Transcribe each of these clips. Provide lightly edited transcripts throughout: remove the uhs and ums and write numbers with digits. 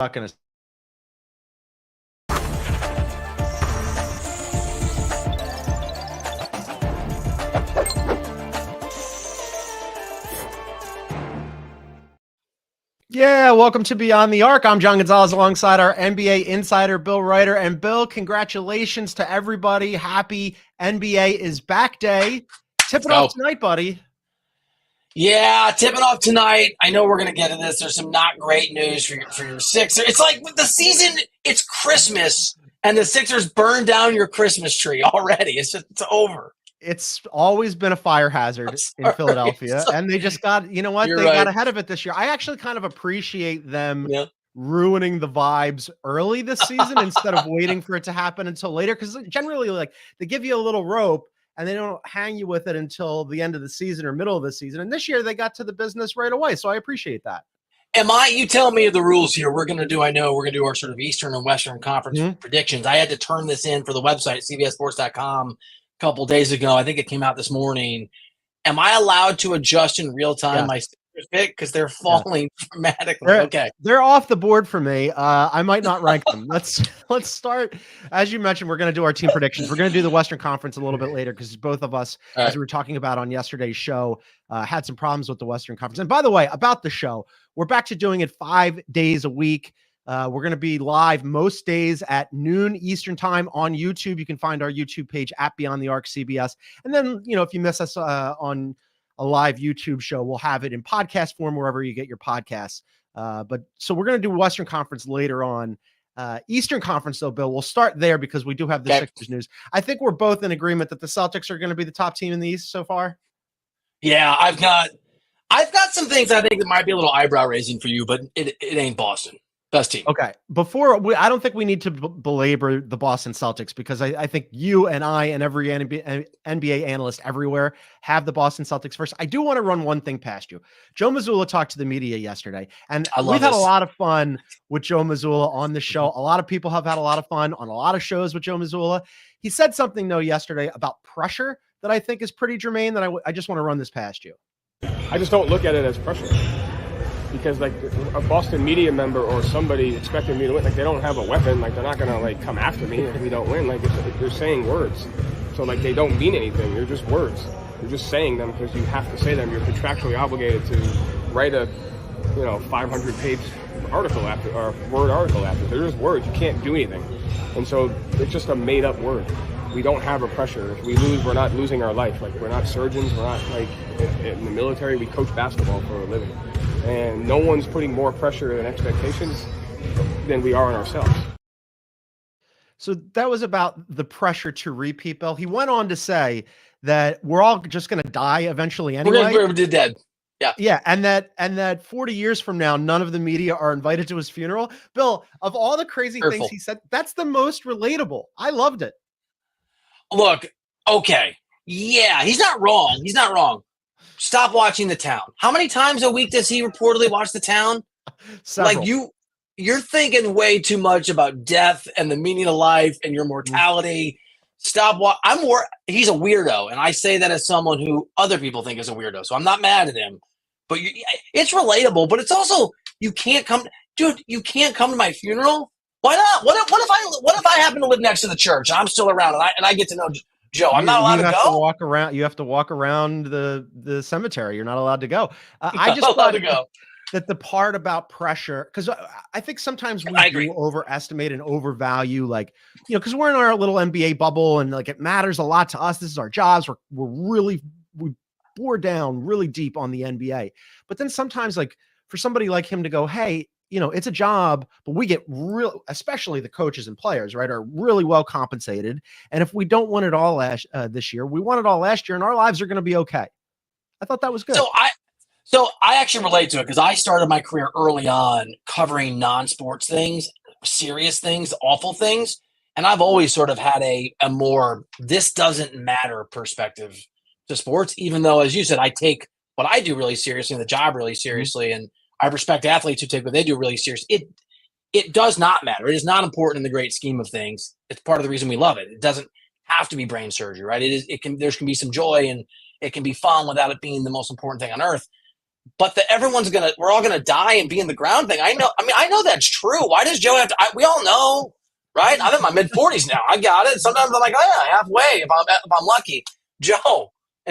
Not gonna. Yeah, welcome to Beyond the Arc. I'm John Gonzalez alongside our NBA insider, Bill Ryder. And Bill, congratulations to everybody. Happy NBA is back day. Tip it off tonight, buddy. Yeah, tipping off tonight. I know we're going to get to this. There's some not great news for your Sixers. It's like the season, it's Christmas, and the Sixers burned down your Christmas tree already. It's over. It's always been a fire hazard in Philadelphia, and they just got, you know what? They got ahead of it this year. I actually kind of appreciate them ruining the vibes early this season instead of waiting for it to happen until later, because generally, like, they give you a little rope and they don't hang you with it until the end of the season or middle of the season. And this year they got to the business right away. So I appreciate that. You tell me the rules here. We're going to do our sort of Eastern and Western Conference predictions. I had to turn this in for the website, cbssports.com, a couple days ago. I think it came out this morning. Am I allowed to adjust in real time my Sixers pick? Because they're falling dramatically. They're off the board for me. I might not rank them. Let's start. As you mentioned, we're going to do our team predictions. We're going to do the Western Conference a little bit later because both of us, as we were talking about on yesterday's show, had some problems with the Western Conference. And by the way, about the show, we're back to doing it 5 days a week. We're going to be live most days at noon Eastern time on YouTube. You can find our YouTube page at Beyond the Arc CBS. And then, if you miss us on a live YouTube show, we'll have it in podcast form wherever you get your podcasts. So we're going to do Western Conference later on. Eastern Conference, though, Bill, we'll start there because we do have the Sixers news. I think we're both in agreement that the Celtics are going to be the top team in the East so far. Yeah, I've got some things I think that might be a little eyebrow raising for you, but it ain't Boston. Best team. Okay. I don't think we need to belabor the Boston Celtics because I think you and I and every NBA analyst everywhere have the Boston Celtics first. I do want to run one thing past you. Joe Mazzulla talked to the media yesterday, and we've had a lot of fun with Joe Mazzulla on the show. A lot of people have had a lot of fun on a lot of shows with Joe Mazzulla. He said something, though, yesterday about pressure that I think is pretty germane that I just want to run this past you. I just don't look at it as pressure. Because like a Boston media member or somebody expecting me to win, like they don't have a weapon, like they're not gonna like come after me if we don't win. Like they're saying words, so like they don't mean anything. They're just words. You're just saying them because you have to say them. You're contractually obligated to write a 500-page article after or word article after. They're just words. You can't do anything, and so it's just a made-up word. We don't have a pressure. If we lose, we're not losing our life. Like we're not surgeons. We're not like in the military. We coach basketball for a living. And no one's putting more pressure and expectations than we are on ourselves. So that was about the pressure to repeat, Bill. He went on to say that we're all just going to die eventually anyway. We're dead. Yeah. Yeah. And that 40 years from now, none of the media are invited to his funeral. Bill, of all the crazy things he said, that's the most relatable. I loved it. Look, okay. Yeah, he's not wrong. Stop watching The Town. How many times a week does he reportedly watch The Town? Several. Like you're thinking way too much about death and the meaning of life and your mortality. Stop. He's a weirdo, and I say that as someone who other people think is a weirdo. So I'm not mad at him, but it's relatable. But it's also you can't come to my funeral. Why not? What if I happen to live next to the church? I'm still around, and I get to know Joe. I'm not allowed to go. You have to walk around the cemetery. You're not allowed to go. I just thought that the part about pressure, because I think sometimes we do overestimate and overvalue, like, because we're in our little NBA bubble and like it matters a lot to us. This is our jobs. We bore down really deep on the NBA. But then sometimes, like, for somebody like him to go, hey, it's a job, but we get especially the coaches and players, right, are really well compensated. And if we don't win it all this year, we won it all last year, and our lives are going to be okay. I thought that was good. So I actually relate to it because I started my career early on covering non-sports things, serious things, awful things. And I've always sort of had a more this doesn't matter perspective to sports, even though, as you said, I take what I do really seriously and the job really seriously. And I respect athletes who take what they do really seriously. It does not matter. It is not important in the great scheme of things. It's part of the reason we love it. It doesn't have to be brain surgery, right? There can be some joy and it can be fun without it being the most important thing on earth. but we're all gonna die and be in the ground thing. I know that's true. Why does Joe have to? We all know, right? I'm in my mid-40s now. I got it. Sometimes I'm like, oh yeah, halfway if I'm lucky.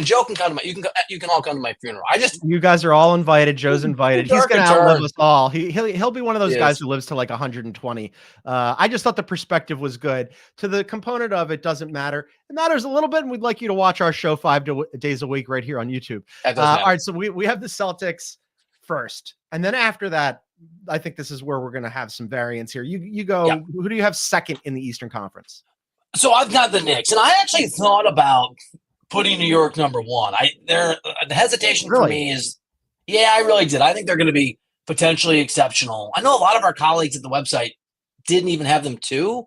Joe can come to you can all come to my funeral. You guys are all invited. Joe's invited. He's going to outlive us all. He'll be one of those guys who lives to like 120. I just thought the perspective was good. To the component of it doesn't matter. It matters a little bit, and we'd like you to watch our show 5 days a week right here on YouTube. All right, so we have the Celtics first, and then after that, I think this is where we're going to have some variance here. You go. Yeah. Who do you have second in the Eastern Conference? So I've got the Knicks, and I actually thought about putting New York number one. The hesitation for me is, I really did. I think they're going to be potentially exceptional. I know a lot of our colleagues at the website didn't even have them too.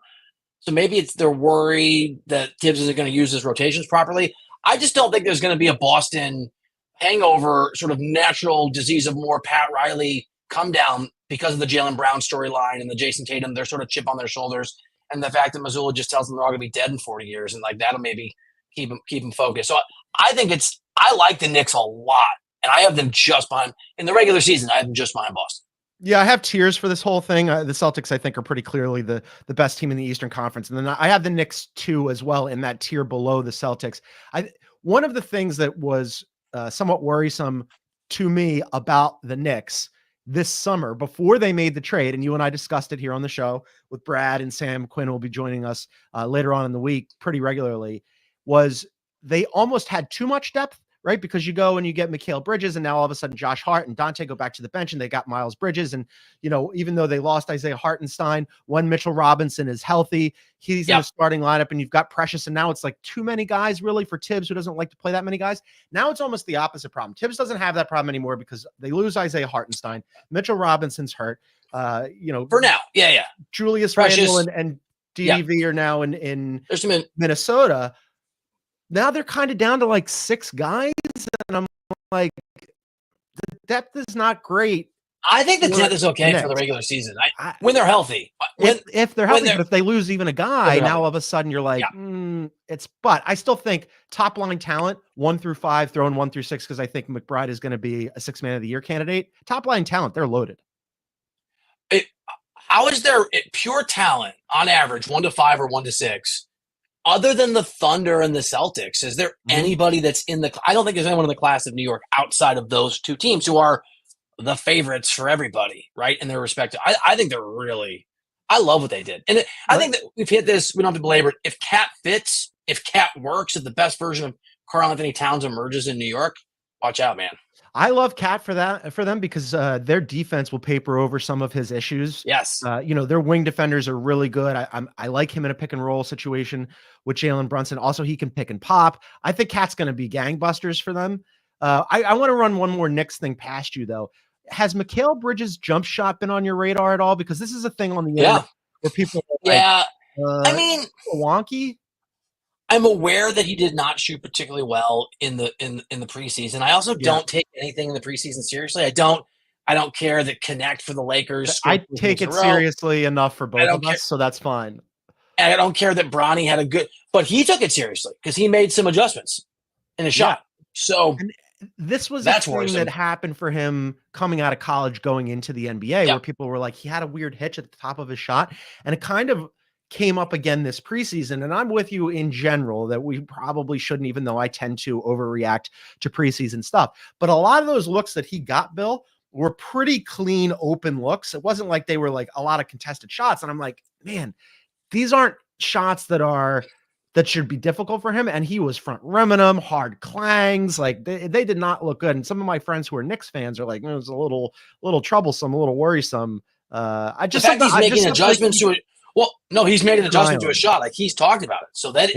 So maybe they're worried that Tibbs isn't going to use his rotations properly. I just don't think there's going to be a Boston hangover, sort of natural disease of more Pat Riley come down because of the Jaylen Brown storyline and the Jason Tatum, their sort of chip on their shoulders, and the fact that Missoula just tells them they're all going to be dead in 40 years, and like that'll maybe keep them focused. So I like the Knicks a lot, and I have them just behind in the regular season. I have them just behind Boston. Yeah, I have tiers for this whole thing. The Celtics, I think, are pretty clearly the best team in the Eastern Conference, and then I have the Knicks too as well in that tier below the Celtics. One of the things that was somewhat worrisome to me about the Knicks this summer before they made the trade, and you and I discussed it here on the show with Brad and Sam Quinn, will be joining us later on in the week pretty regularly, was they almost had too much depth, right? Because you go and you get Mikal Bridges, and now all of a sudden Josh Hart and Dante go back to the bench, and they got Miles Bridges. And, even though they lost Isaiah Hartenstein, when Mitchell Robinson is healthy, he's in the starting lineup, and you've got Precious. And now it's like too many guys really for Tibbs, who doesn't like to play that many guys. Now it's almost the opposite problem. Tibbs doesn't have that problem anymore because they lose Isaiah Hartenstein. Mitchell Robinson's hurt, for now. Yeah. Julius Randle and DDV are now in Minnesota. Now they're kind of down to like 6 guys, and I'm like, the depth is not great. I think the depth is okay for the regular season. When they're healthy. If they're healthy, but if they lose even a guy, now all of a sudden you're like, but I still think top line talent, 1 through 5, throwing 1 through 6, because I think McBride is going to be a 6 man of the year candidate. Top line talent, they're loaded. How is there pure talent on average, 1 to 5 or 1 to 6? Other than the Thunder and the Celtics, is there anybody that's I don't think there's anyone in the class of New York outside of those two teams who are the favorites for everybody, right? In their respective. I think they're really, I love what they did. And I think that we've hit this, we don't have to belabor it. If Cat fits, if Cat works, if the best version of Karl-Anthony Towns emerges in New York, watch out, man. I love Cat for them because their defense will paper over some of his issues. Yes. Their wing defenders are really good. I like him in a pick and roll situation with Jalen Brunson. Also, he can pick and pop. I think Cat's going to be gangbusters for them. I want to run one more Knicks thing past you, though. Has Mikal Bridges' jump shot been on your radar at all? Because this is a thing on the internet where people are like, wonky. I'm aware that he did not shoot particularly well in the preseason. I also don't take anything in the preseason seriously. I don't care that Connect for the Lakers. I take it seriously enough for both of us, so that's fine. And I don't care that Bronny had but he took it seriously because he made some adjustments in his shot. So this was a thing that happened for him coming out of college, going into the NBA, where people were like, he had a weird hitch at the top of his shot, and it kind of came up again this preseason. And I'm with you in general that we probably shouldn't, even though I tend to overreact to preseason stuff. But a lot of those looks that he got, Bill, were pretty clean, open looks. It wasn't like they were like a lot of contested shots. And I'm like, man, these aren't shots that should be difficult for him. And he was front rimming them, hard clangs. Like they did not look good. And some of my friends who are Knicks fans are like, it was a little troublesome, a little worrisome. He's making adjustments to it. Well, no, he's made an adjustment to a shot. Like he's talked about it. So that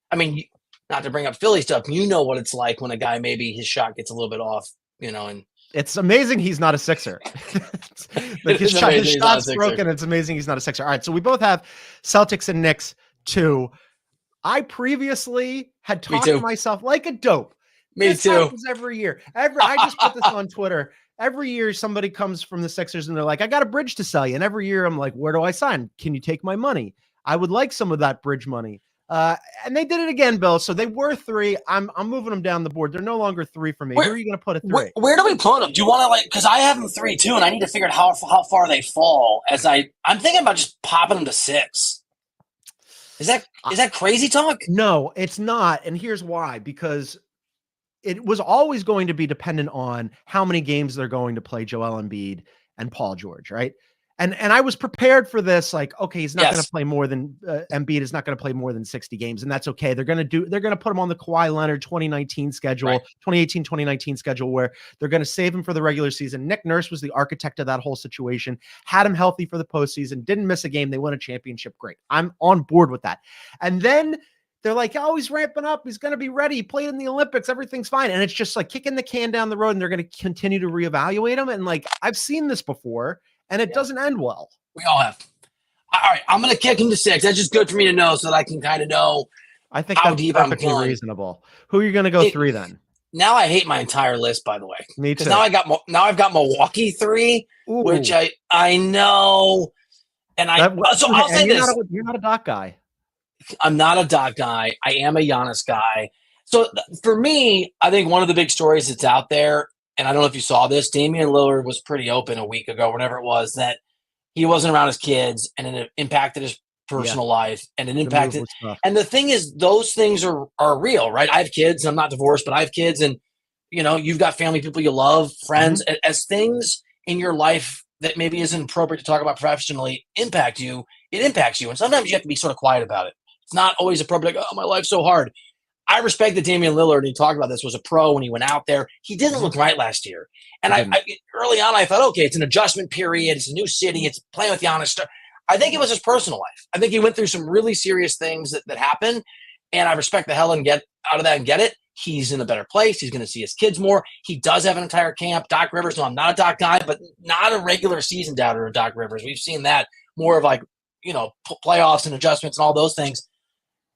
I mean, not to bring up Philly stuff, you know what it's like when a guy, maybe his shot gets a little bit off, and it's amazing he's not a Sixer. Like his shot's broken. It's amazing he's not a Sixer. All right. So we both have Celtics and Knicks too. I previously had talked to myself like a dope. This happens every year. I just put this on Twitter. Every year somebody comes from the Sixers and they're like, I got a bridge to sell you. And every year I'm like, where do I sign? Can you take my money? I would like some of that bridge money. And they did it again, Bill. So they were 3. I'm moving them down the board. They're no longer 3 for me. Who are you going to put at 3? Where do we put them? Do you want to because I have them 3 too, and I need to figure out how far they fall. I'm thinking about just popping them to 6. Is that crazy talk? No, it's not. And here's why, because it was always going to be dependent on how many games they're going to play Joel Embiid and Paul George, right? And I was prepared for this. Like, okay, he's not going to play more than Embiid is not going to play more than 60 games, and that's okay. They're going to put him on the Kawhi Leonard 2019 schedule, 2018, 2019 schedule, where they're going to save him for the regular season. Nick Nurse was the architect of that whole situation, had him healthy for the postseason, didn't miss a game. They won a championship. Great. I'm on board with that. And then they're like, oh, he's ramping up. He's going to be ready. He played in the Olympics. Everything's fine. And it's just like kicking the can down the road, and they're going to continue to reevaluate him. And like, I've seen this before. And it doesn't end well. We all have. All right, I'm going to kick him to 6. That's just good for me to know so that I can kind of know I think how deep perfectly I'm reasonable. Who are you going to go 3 then? Now I hate my entire list, by the way. Me too. Now I've got Milwaukee 3, which I know. And I'll say this. You're not a Doc guy. I'm not a Doc guy. I am a Giannis guy. So for me, I think one of the big stories that's out there, and I don't know if you saw this, Damian Lillard was pretty open a week ago, whatever it was, that he wasn't around his kids, and it impacted his personal life, and it impacted. And the thing is, those things are real, right? I have kids, and I'm not divorced, but I have kids, and you've got family, people you love, friends. As things in your life that maybe isn't appropriate to talk about professionally impact you, it impacts you, and sometimes you have to be sort of quiet about it. It's not always appropriate. Like, oh, my life's so hard. I respect that Damian Lillard, and he talked about this, was a pro when he went out there. He didn't look right last year. And I early on, I thought, okay, it's an adjustment period. It's a new city. It's playing with Giannis. I think it was his personal life. I think he went through some really serious things that happened, and I respect the hell and get out of that and get it. He's in a better place. He's going to see his kids more. He does have an entire camp. Doc Rivers, no, I'm not a Doc guy, but not a regular season doubter of Doc Rivers. We've seen that more of like, playoffs and adjustments and all those things.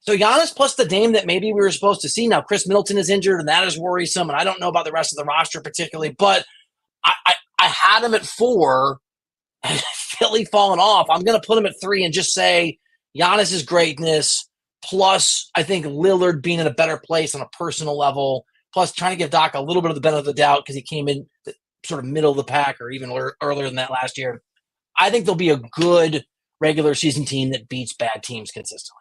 So Giannis plus the Dame that maybe we were supposed to see. Now, Chris Middleton is injured, and that is worrisome, and I don't know about the rest of the roster particularly, but I had him at 4, and Philly falling off. I'm going to put him at 3 and just say Giannis's greatness, plus I think Lillard being in a better place on a personal level, plus trying to give Doc a little bit of the benefit of the doubt because he came in sort of middle of the pack or even earlier than that last year. I think there'll be a good regular season team that beats bad teams consistently.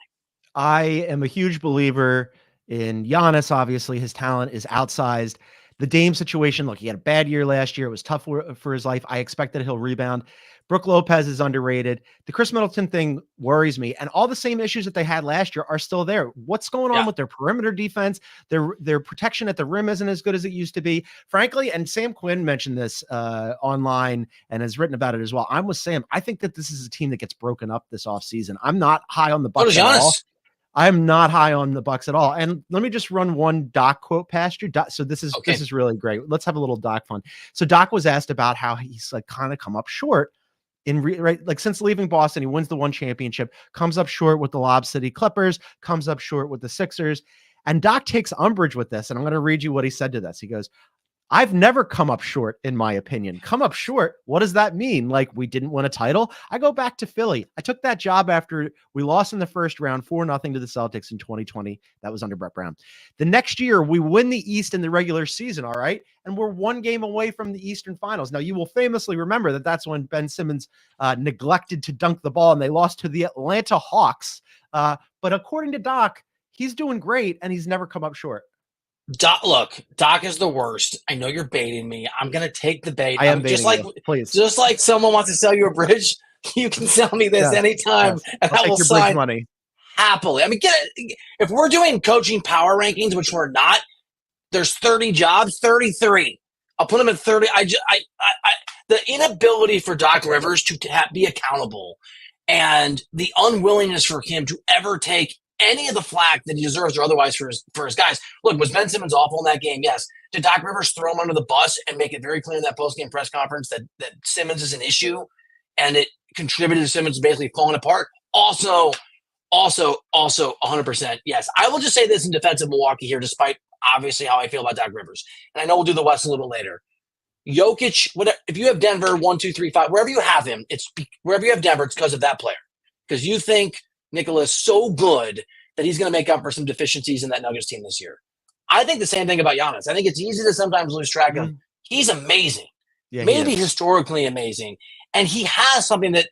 I am a huge believer in Giannis. Obviously, his talent is outsized. The Dame situation, look, he had a bad year last year. It was tough for his life. I expect that he'll rebound. Brook Lopez is underrated. The Chris Middleton thing worries me. And all the same issues that they had last year are still there. What's going on with their perimeter defense? Their protection at the rim isn't as good as it used to be. Frankly, and Sam Quinn mentioned this online and has written about it as well. I'm with Sam. I think that this is a team that gets broken up this offseason. I'm not high on the Bucks at all. I'm not high on the Bucks at all. And let me just run one Doc quote past you. So this is really great. Let's have a little Doc fun. So Doc was asked about how he's like kind of come up short like since leaving Boston. He wins the one championship, comes up short with the Lob City Clippers, comes up short with the Sixers. And Doc takes umbrage with this. And I'm going to read you what he said to this. He goes, I've never come up short, in my opinion. Come up short? What does that mean? Like we didn't win a title? I go back to Philly. I took that job after we lost in the first round 4-0 to the Celtics in 2020. That was under Brett Brown. The next year, we win the East in the regular season, all right? And we're 1 game away from the Eastern Finals. Now, you will famously remember that that's when Ben Simmons neglected to dunk the ball, and they lost to the Atlanta Hawks. But according to Doc, he's doing great, and he's never come up short. Doc is the worst. I know you're baiting me. I'm going to take the bait. I am baiting you. Please. Just like someone wants to sell you a bridge, you can sell me this anytime, and I will sign money happily. I mean, if we're doing coaching power rankings, which we're not, there's 30 jobs, 33. I'll put them at 30. The inability for Doc Rivers to be accountable and the unwillingness for him to ever take any of the flack that he deserves or otherwise for his guys. Look, was Ben Simmons awful in that game? Yes. Did Doc Rivers throw him under the bus and make it very clear in that post-game press conference that Simmons is an issue and it contributed to Simmons basically falling apart? Also 100%. Yes. I will just say this in defense of Milwaukee here, despite obviously how I feel about Doc Rivers. And I know we'll do the West a little bit later. Jokic, if you have Denver 1, 2, 3, 5, wherever you have him, wherever you have Denver, it's because of that player. Because you think Nikola's so good that he's going to make up for some deficiencies in that Nuggets team this year. I think the same thing about Giannis. I think it's easy to sometimes lose track of. He's amazing, maybe historically amazing, and he has something that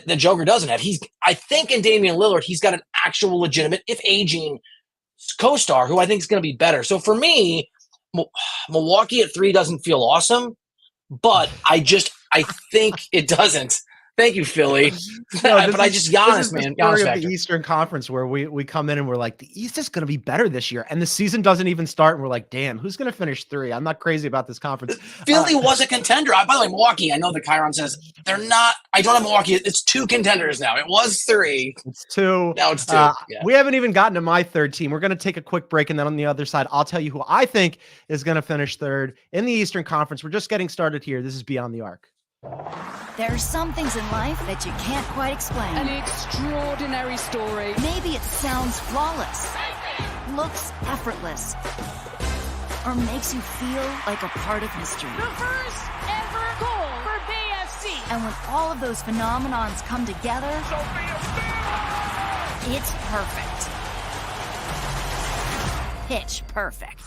the Joker doesn't have. I think in Damian Lillard, he's got an actual legitimate, if aging, co-star who I think is going to be better. So for me, Milwaukee at 3 doesn't feel awesome, but I think it doesn't. Thank you, Philly. But Giannis, man. Giannis of the Eastern Conference where we come in and we're like, the East is going to be better this year. And the season doesn't even start. And we're like, damn, who's going to finish 3? I'm not crazy about this conference. Philly was a contender. By the way, Milwaukee, I know that Chiron says they're not. I don't have Milwaukee. It's 2 contenders now. It was 3. It's 2. Now it's 2. We haven't even gotten to my 3rd team. We're going to take a quick break. And then on the other side, I'll tell you who I think is going to finish 3rd in the Eastern Conference. We're just getting started here. This is Beyond the Arc. There are some things in life that you can't quite explain. An extraordinary story. Maybe it sounds flawless, looks effortless, or makes you feel like a part of history. The first ever goal for BFC. And when all of those phenomenons come together, it's perfect. Pitch perfect.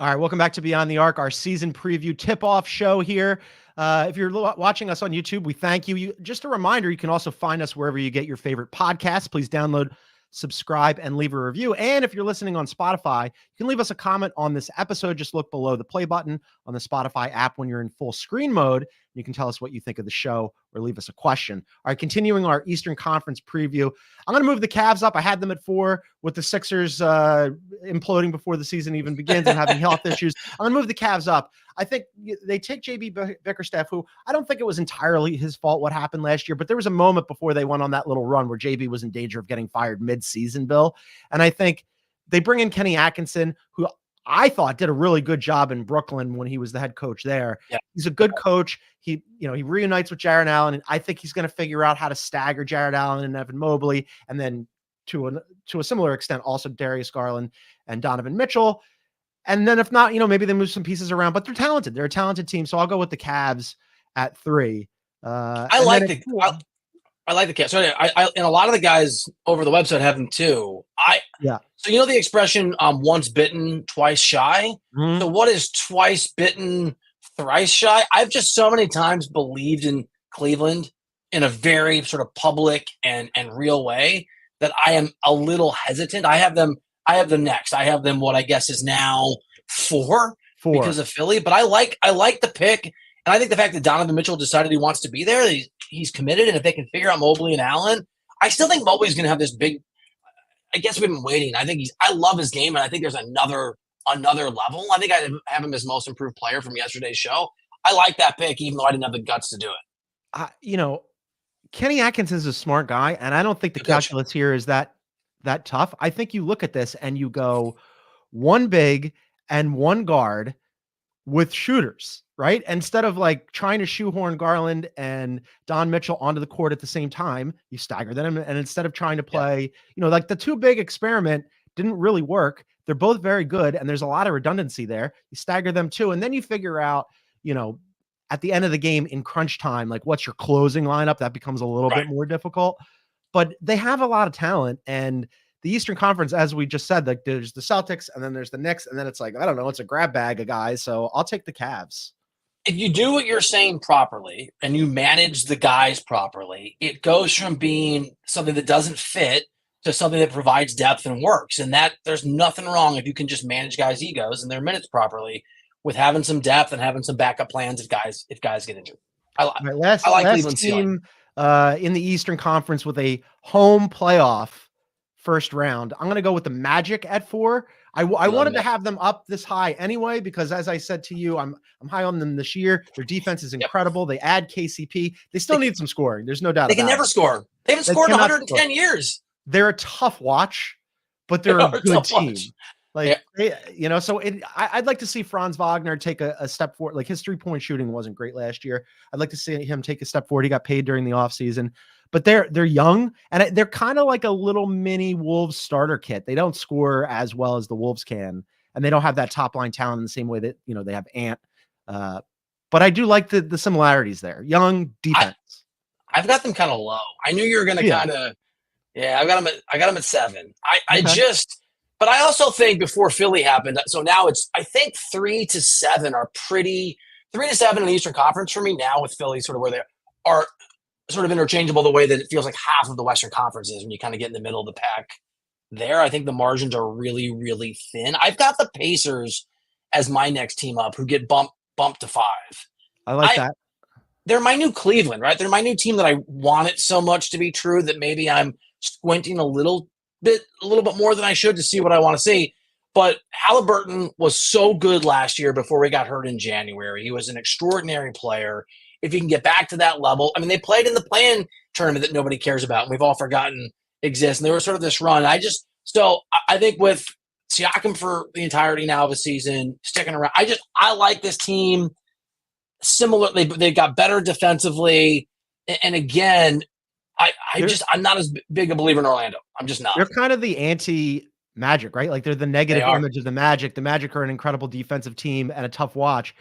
All right, welcome back to Beyond the Arc, our season preview tip-off show here. If you're watching us on YouTube, we thank you. Just a reminder, you can also find us wherever you get your favorite podcasts. Please download, subscribe, and leave a review. And if you're listening on Spotify, you can leave us a comment on this episode. Just look below the play button on the Spotify app when you're in full screen mode. You can tell us what you think of the show or leave us a question. All right, continuing our Eastern Conference preview. I'm going to move the Cavs up. I had them at 4 with the Sixers imploding before the season even begins and having health issues. I'm going to move the Cavs up. I think they take JB Bickerstaff, who I don't think it was entirely his fault what happened last year, but there was a moment before they went on that little run where JB was in danger of getting fired mid-season, Bill. And I think they bring in Kenny Atkinson, who I thought did a really good job in Brooklyn when he was the head coach there. Yeah. He's a good coach. He reunites with Jarrett Allen, and I think he's going to figure out how to stagger Jarrett Allen and Evan Mobley, and then to a similar extent, also Darius Garland and Donovan Mitchell. And then if not, maybe they move some pieces around, but they're talented. They're a talented team. So I'll go with the Cavs at 3. I like the Cavs. So I and a lot of the guys over the website have them too. So the expression once bitten, twice shy. Mm-hmm. So what is twice bitten, thrice shy? I've just so many times believed in Cleveland in a very sort of public and real way that I am a little hesitant. I have them next. I have them what I guess is now 4 because of Philly. But I like the pick. And I think the fact that Donovan Mitchell decided he wants to be there, he's committed. And if they can figure out Mobley and Allen, I still think Mobley's going to have this big – I guess we've been waiting. I love his game, and I think there's another level. I think I have him as most improved player from yesterday's show. I like that pick, even though I didn't have the guts to do it. Kenny Atkinson is a smart guy, and I don't think the calculus here is that tough. I think you look at this and you go 1 big and 1 guard with shooters, right? Instead of like trying to shoehorn Garland and Don Mitchell onto the court at the same time, you stagger them. And instead of trying to play, like the 2 big experiment didn't really work. They're both very good, and there's a lot of redundancy there. You stagger them too, and then you figure out, at the end of the game in crunch time, like what's your closing lineup? That becomes a little bit more difficult. But they have a lot of talent, and the Eastern Conference, as we just said, like there's the Celtics, and then there's the Knicks, and then it's like, I don't know, it's a grab bag of guys. So I'll take the Cavs. If you do what you're saying properly and you manage the guys properly, it goes from being something that doesn't fit to something that provides depth and works. And that there's nothing wrong if you can just manage guys' egos and their minutes properly with having some depth and having some backup plans if guys get injured. I like Cleveland's team in the Eastern Conference with a home playoff first round. I'm going to go with the Magic at 4. I wanted to have them up this high anyway, because as I said to you, I'm high on them this year. Their defense is incredible. They add KCP. They still need some scoring. There's no doubt they can never score. They haven't scored in 110 years. They're a tough watch, but they're a good team. I'd like to see Franz Wagner take a step forward. Like his 3-point shooting wasn't great last year. I'd like to see him take a step forward. He got paid during the offseason. But they're young, and they're kind of like a little mini Wolves starter kit. They don't score as well as the Wolves can, and they don't have that top line talent in the same way that they have Ant but I do like the similarities there. Young defense. I've got them kind of low. I knew you were going to kind of, I got them at 7. But I also think before Philly happened, so now I think 3 to 7 are 3 to 7 in the Eastern Conference for me now, with Philly sort of where they are sort of interchangeable the way that it feels like half of the Western Conference is when you kind of get in the middle of the pack there. I think the margins are really, really thin. I've got the Pacers as my next team up, who get bumped to 5. I like that. They're my new Cleveland, right? They're my new team that I want it so much to be true that maybe I'm squinting a little bit more than I should to see what I want to see. But Halliburton was so good last year before he got hurt in January. He was an extraordinary player. If he can get back to that level, I mean, they played in the play-in tournament that nobody cares about, and we've all forgotten exists. And they were sort of this run. I think with Siakam for the entirety now of the season, sticking around, I like this team. Similarly, they got better defensively. And again, I'm not as big a believer in Orlando. I'm just not. They're kind of the anti-Magic, right? Like they're the negative image of the Magic. The Magic are an incredible defensive team and a tough watch.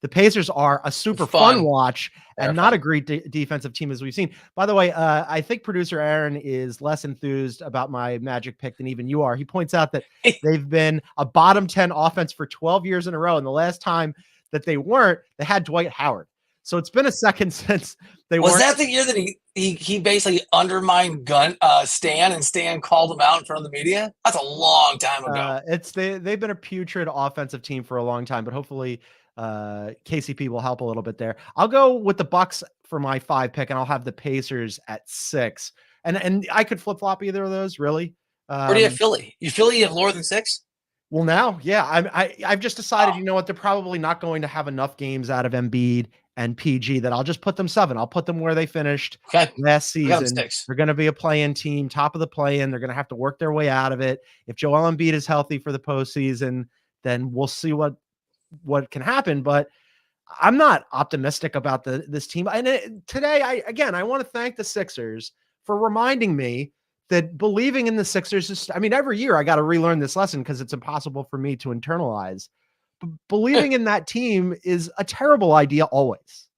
The Pacers are a super fun watch and not a great defensive team as we've seen. By the way, I think producer Aaron is less enthused about my Magic pick than even you are. He points out that they've been a bottom 10 offense for 12 years in a row. And the last time that they weren't, they had Dwight Howard. So it's been a second since they weren't. Was that the year that he basically undermined Stan, and Stan called him out in front of the media? That's a long time ago. They've been a putrid offensive team for a long time, but hopefully KCP will help a little bit there. I'll go with the Bucks for my 5 pick, and I'll have the Pacers at 6. And I could flip flop either of those, really. Where do you have Philly? You have lower than 6? Well, now, yeah, I've just decided, you know what, they're probably not going to have enough games out of Embiid and PG that I'll just put them 7. I'll put them where they finished last season. They're going to be a play-in team, top of the play-in. They're going to have to work their way out of it. If Joel Embiid is healthy for the postseason, then we'll see what can happen. But I'm not optimistic about this team. And today, I want to thank the Sixers for reminding me that believing in the Sixers is, every year I got to relearn this lesson because it's impossible for me to internalize. But believing in that team is a terrible idea always.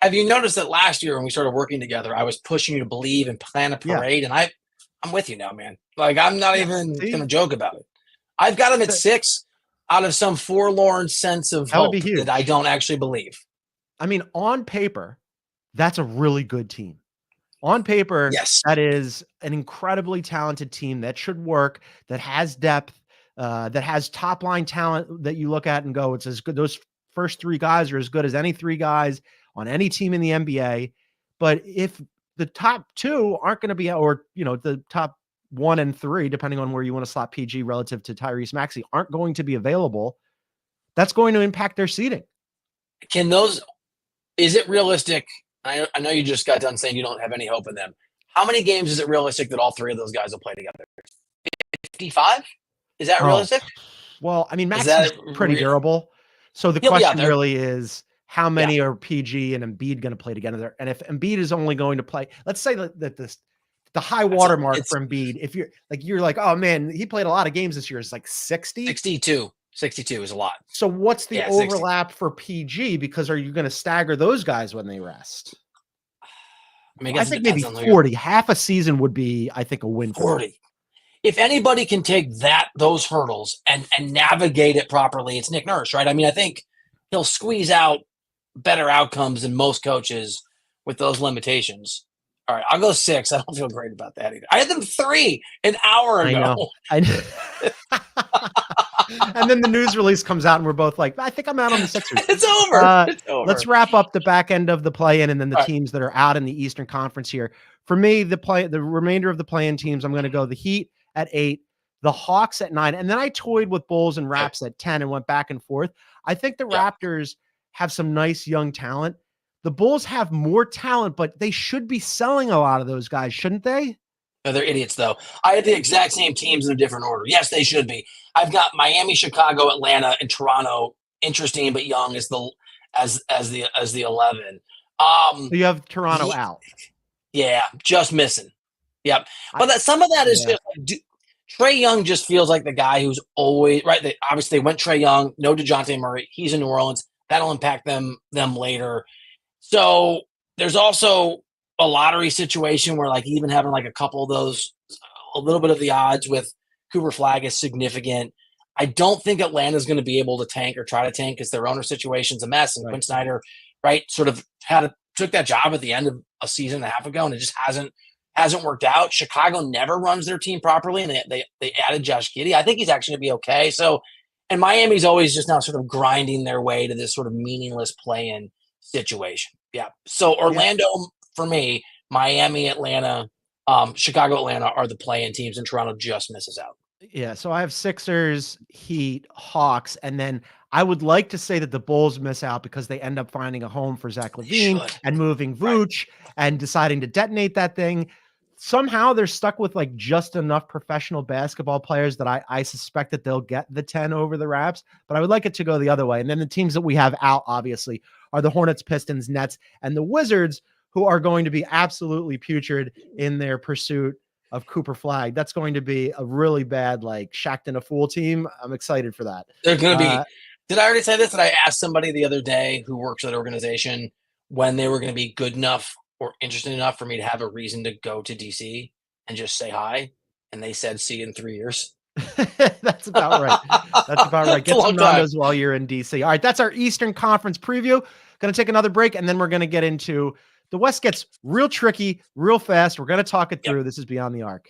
Have you noticed that last year when we started working together, I was pushing you to believe and plan a parade, and I'm with you now, man. Like, I'm not even going to joke about it. I've got them at 6 out of some forlorn sense of hope that I don't actually believe. On paper, that's a really good team. On paper, that is an incredibly talented team that should work, that has depth, that has top line talent that you look at and go, it's as good. Those first 3 guys are as good as any 3 guys on any team in the NBA. But if the top 2 aren't going to be, or, the top 1 and 3, depending on where you want to slot PG relative to Tyrese Maxey, aren't going to be available, that's going to impact their seeding. Is it realistic? I know you just got done saying you don't have any hope in them. How many games is it realistic that all 3 of those guys will play together? 55? Is that realistic? Well, Maxey is pretty durable. So the question really is, how many are PG and Embiid going to play together? And if Embiid is only going to play, let's say that the high watermark for Embiid, if you're like, oh man, he played a lot of games this year, it's like 60? 62 is a lot. So what's the overlap for PG? Because are you going to stagger those guys when they rest? I think maybe 40. Half a season would be, I think, a win. 40. If anybody can take those hurdles and navigate it properly, it's Nick Nurse, right? I think he'll squeeze out better outcomes than most coaches with those limitations. All right, I'll go 6. I don't feel great about that either. I had them 3 an hour ago. I know. And then the news release comes out, and we're both like, I think I'm out on the Sixers. It's over. Let's wrap up the back end of the play-in, and then the teams that are out in the Eastern Conference here. For me, the remainder of the play-in teams, I'm going to go the Heat at 8, the Hawks at 9, and then I toyed with Bulls and Raps at 10 and went back and forth. I think the Raptors have some nice young talent. The Bulls have more talent, but they should be selling a lot of those guys, shouldn't they? No, they're idiots, though. I had the exact same teams in a different order. Yes, they should be. I've got Miami, Chicago, Atlanta, and Toronto. Interesting, but young as the 11. So you have Toronto out. Yeah, just missing. Yep. But some of that is just like Trae Young just feels like the guy who's always right. Obviously, they went Trae Young, no DeJounte Murray. He's in New Orleans. That'll impact them later. So there's also a lottery situation where like even having like a couple of those, a little bit of the odds with Cooper Flag is significant. I don't think Atlanta's going to be able to tank or try to tank because their owner situation's a mess. And Quinn Snyder, right, sort of took that job at the end of a season and a half ago, and it just hasn't worked out. Chicago never runs their team properly, and they added Josh Giddey. I think he's actually going to be okay. So, and Miami's always just now sort of grinding their way to this sort of meaningless play-in situation. Yeah. So Orlando, for me, Miami, Atlanta, Chicago, Atlanta are the play-in teams, and Toronto just misses out. Yeah, so I have Sixers, Heat, Hawks, and then I would like to say that the Bulls miss out because they end up finding a home for Zach LaVine and moving Vooch and deciding to detonate that thing. Somehow they're stuck with like just enough professional basketball players that I suspect that they'll get the 10 over the Raps, but I would like it to go the other way. And then the teams that we have out, obviously, are the Hornets, Pistons, Nets, and the Wizards, who are going to be absolutely putrid in their pursuit of Cooper Flag. That's going to be a really bad, like, Shaqtin' a Fool team. I'm excited for that. They're going to be. Did I already say this? That I asked somebody the other day who works at an organization when they were going to be good enough or interested enough for me to have a reason to go to DC and just say hi. And they said, see you in 3 years. That's about right. That's about right. Get some Nando's while you're in DC. All right. That's our Eastern Conference preview. Going to take another break, and then we're going to get into the West. Gets real tricky, real fast. We're going to talk it through. This is Beyond the Arc.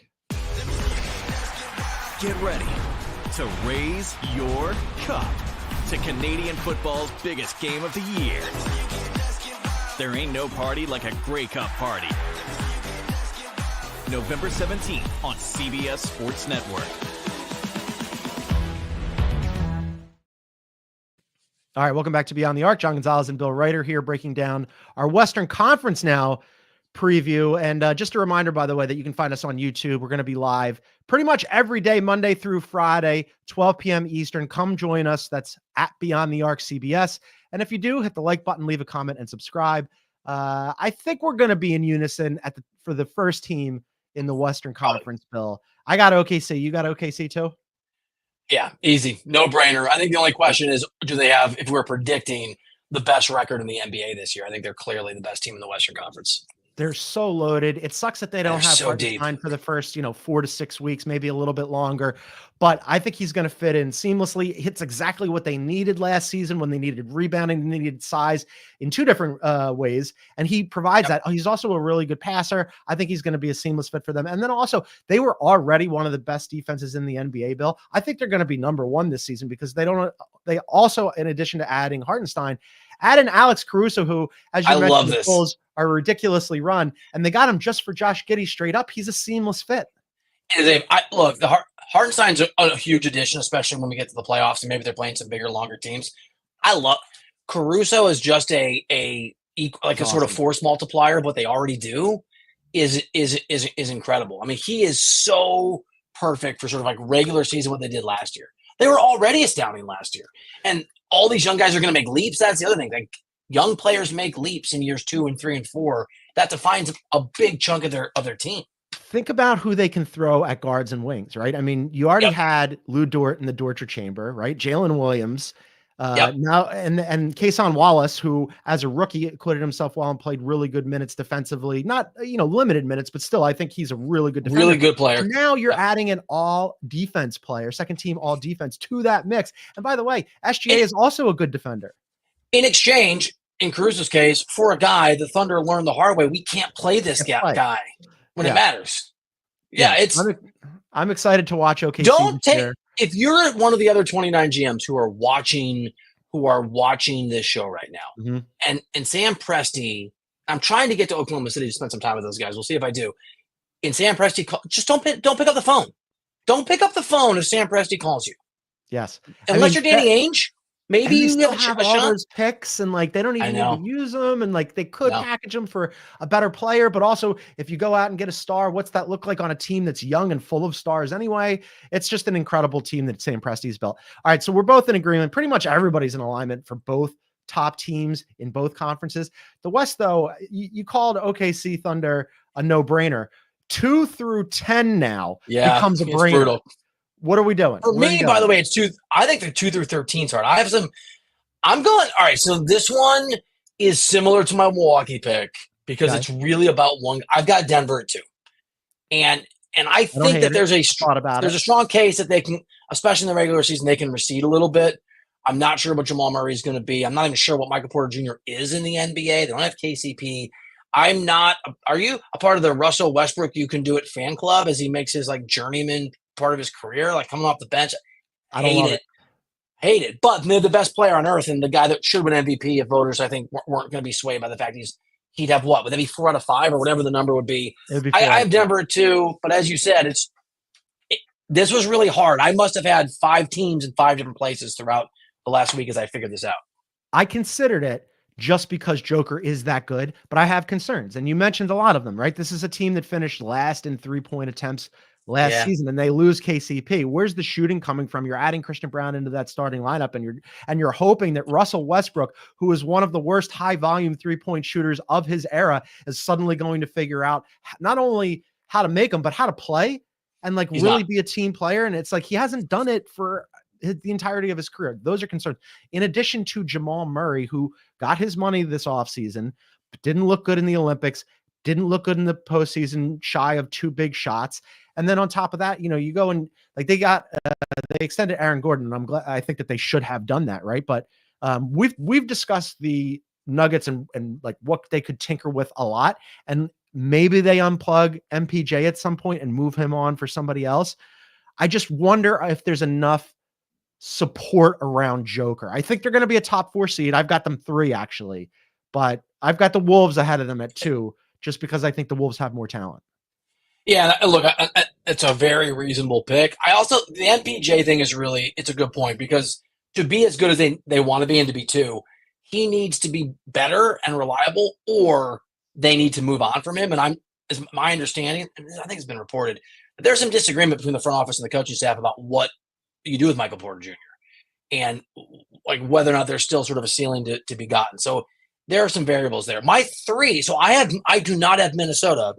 Get ready to raise your cup to Canadian football's biggest game of the year. There ain't no party like a Grey Cup party. November 17th on CBS Sports Network. All right, welcome back to Beyond the Arc. John Gonzalez and Bill Ryder here breaking down our Western Conference now preview. And just a reminder, by the way, that you can find us on YouTube. We're going to be live pretty much every day, Monday through Friday, 12 p.m. Eastern. Come join us. That's at Beyond the Arc CBS. And if you do, hit the like button, leave a comment, and subscribe. I think we're going to be in unison for the first team in the Western Conference, Bill. I got OKC. You got OKC too? Yeah, easy. No brainer. I think the only question is, do they have, if we're predicting the best record in the NBA this year, I think they're clearly the best team in the Western Conference. They're so loaded. It sucks that they don't have Hartenstein for the first, 4 to 6 weeks, maybe a little bit longer. But I think he's going to fit in seamlessly. It hits exactly what they needed last season when they needed rebounding, they needed size in two different ways. And he provides that. He's also a really good passer. I think he's going to be a seamless fit for them. And then also, they were already one of the best defenses in the NBA, Bill. I think they're going to be number one this season because they also, in addition to adding Hartenstein, add in Alex Caruso, who, as you mentioned, the Bulls are ridiculously run, and they got him just for Josh Giddey straight up. He's a seamless fit. Look, the Hartenstein's a huge addition, especially when we get to the playoffs, and maybe they're playing some bigger, longer teams. I love Caruso is just a sort of force multiplier of what they already do is incredible. I mean, he is so perfect for sort of like regular season what they did last year. They were already astounding last year, and all these young guys are going to make leaps. That's the other thing. Like, young players make leaps in years 2 and 3 and 4. That defines a big chunk of their team. Think about who they can throw at guards and wings, right? I mean, you already had Lou Dort in the Dortcher chamber, right? Jalen Williams. Now and Kason Wallace, who as a rookie acquitted himself well and played really good minutes defensively, not limited minutes, but still I think he's a really good defender. Really good player. And now you're adding an all defense player, second team all defense to that mix. And by the way, SGA is also a good defender. In exchange, in Caruso's case, for a guy the Thunder learned the hard way, we can't play this guy when it matters. I'm excited to watch OKC. If you're one of the other 29 GMs who are watching this show right now, and Sam Presti, I'm trying to get to Oklahoma City to spend some time with those guys. We'll see if I do. And Sam Presti, just don't pick up the phone. Don't pick up the phone if Sam Presti calls you. Yes, unless you're Danny Ainge. Maybe you have all those picks, and like they don't even need to use them, and like they could package them for a better player. But also, if you go out and get a star, what's that look like on a team that's young and full of stars anyway? It's just an incredible team that Sam Presti's built. All right, so we're both in agreement. Pretty much everybody's in alignment for both top teams in both conferences. The West, though, you called OKC Thunder a no-brainer. 2 through 10 now becomes a brainer. Brutal. What are we doing? For me, by the way, it's 2. I think the 2 through 13 start. I have some. I'm going. All right, so this one is similar to my Milwaukee pick because Okay. it's really about one. I've got Denver at 2, and I think that there's a strong case that they can, especially in the regular season, they can recede a little bit. I'm not sure what Jamal Murray is going to be. I'm not even sure what Michael Porter Jr. is in the NBA. They don't have KCP. I'm not. Are you a part of the Russell Westbrook You Can Do It fan club as he makes his like journeyman part of his career, like coming off the bench? I don't love it. Hate it. But they're the best player on earth and the guy that should win MVP if voters, I think, weren't going to be swayed by the fact he'd have what? Would that be 4 out of 5 or whatever the number would be? I have Denver at 2, but as you said, this was really hard. I must have had 5 teams in 5 different places throughout the last week as I figured this out. I considered it just because Joker is that good, but I have concerns. And you mentioned a lot of them, right? This is a team that finished last in 3-point attempts last season, and they lose KCP. Where's the shooting coming from? You're adding Christian Brown into that starting lineup, and you're hoping that Russell Westbrook, who is one of the worst high volume 3-point shooters of his era, is suddenly going to figure out not only how to make them, but how to play and like really be a team player. And it's like, he hasn't done it for the entirety of his career. Those are concerns. In addition to Jamal Murray, who got his money this offseason, but didn't look good in the Olympics, didn't look good in the postseason, shy of 2 big shots. And then on top of that, you go and like they extended Aaron Gordon, and I think that they should have done that, right? But we've discussed the Nuggets and like what they could tinker with a lot, and maybe they unplug MPJ at some point and move him on for somebody else. I just wonder if there's enough support around Joker. I think they're going to be a top 4 seed. I've got them 3 actually, but I've got the Wolves ahead of them at 2, just because I think the Wolves have more talent. Yeah, look, it's a very reasonable pick. The MPJ thing is it's a good point, because to be as good as they want to be and to be 2, he needs to be better and reliable, or they need to move on from him. And is my understanding, and I think it's been reported, that there's some disagreement between the front office and the coaching staff about what you do with Michael Porter Jr. and like whether or not there's still sort of a ceiling to be gotten. So there are some variables there. My 3, so I do not have Minnesota.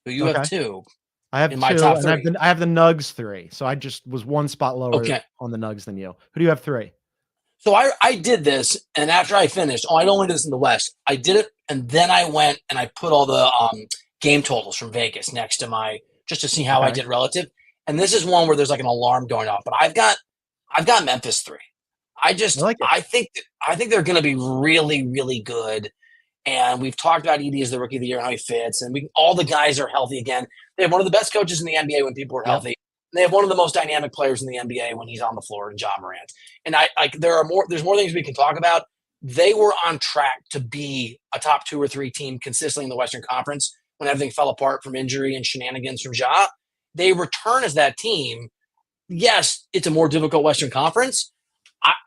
So you have 2. I have in 2, my top 3. And I have the Nugs 3. So I just was 1 spot lower on the Nugs than you. Who do you have 3? So I did this, and after I finished, I only did this in the West. I did it, and then I went and I put all the game totals from Vegas next to just to see how I did relative. And this is one where there's like an alarm going off. But I've got Memphis 3. I think they're going to be really, really good. And we've talked about Edey as the rookie of the year and how he fits. And all the guys are healthy again. They have one of the best coaches in the NBA when people are healthy. And they have one of the most dynamic players in the NBA when he's on the floor, in Ja Morant. And there's more things we can talk about. They were on track to be a top 2 or 3 team consistently in the Western Conference when everything fell apart from injury and shenanigans from Ja. They return as that team. Yes, it's a more difficult Western Conference.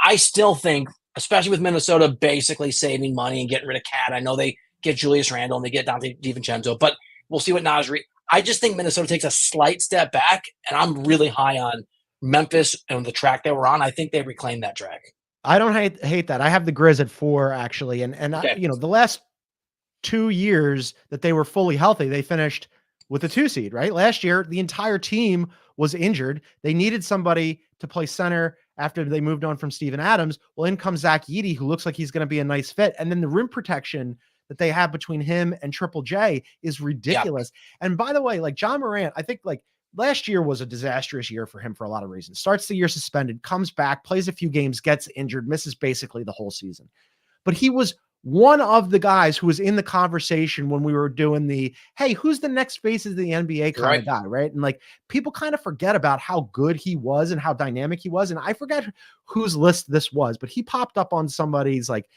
I still think, especially with Minnesota basically saving money and getting rid of Cat. I know they get Julius Randle and they get Dante DiVincenzo, but we'll see what Nasri. I just think Minnesota takes a slight step back, and I'm really high on Memphis and the track they were on. I think they reclaimed that track. I don't hate that. I have the Grizz at 4 actually, and the last 2 years that they were fully healthy, they finished with a 2 seed. Right, last year the entire team was injured. They needed somebody to play center after they moved on from Steven Adams. Well, in comes Zach Edey, who looks like he's going to be a nice fit, and then the rim protection that they have between him and Triple J is ridiculous. Yeah. And by the way, like Ja Morant, I think like last year was a disastrous year for him for a lot of reasons. Starts the year suspended, comes back, plays a few games, gets injured, misses basically the whole season. But he was one of the guys who was in the conversation when we were doing hey, who's the next face of the NBA kind of guy, right? And like people kind of forget about how good he was and how dynamic he was. And I forget whose list this was, but he popped up on somebody's like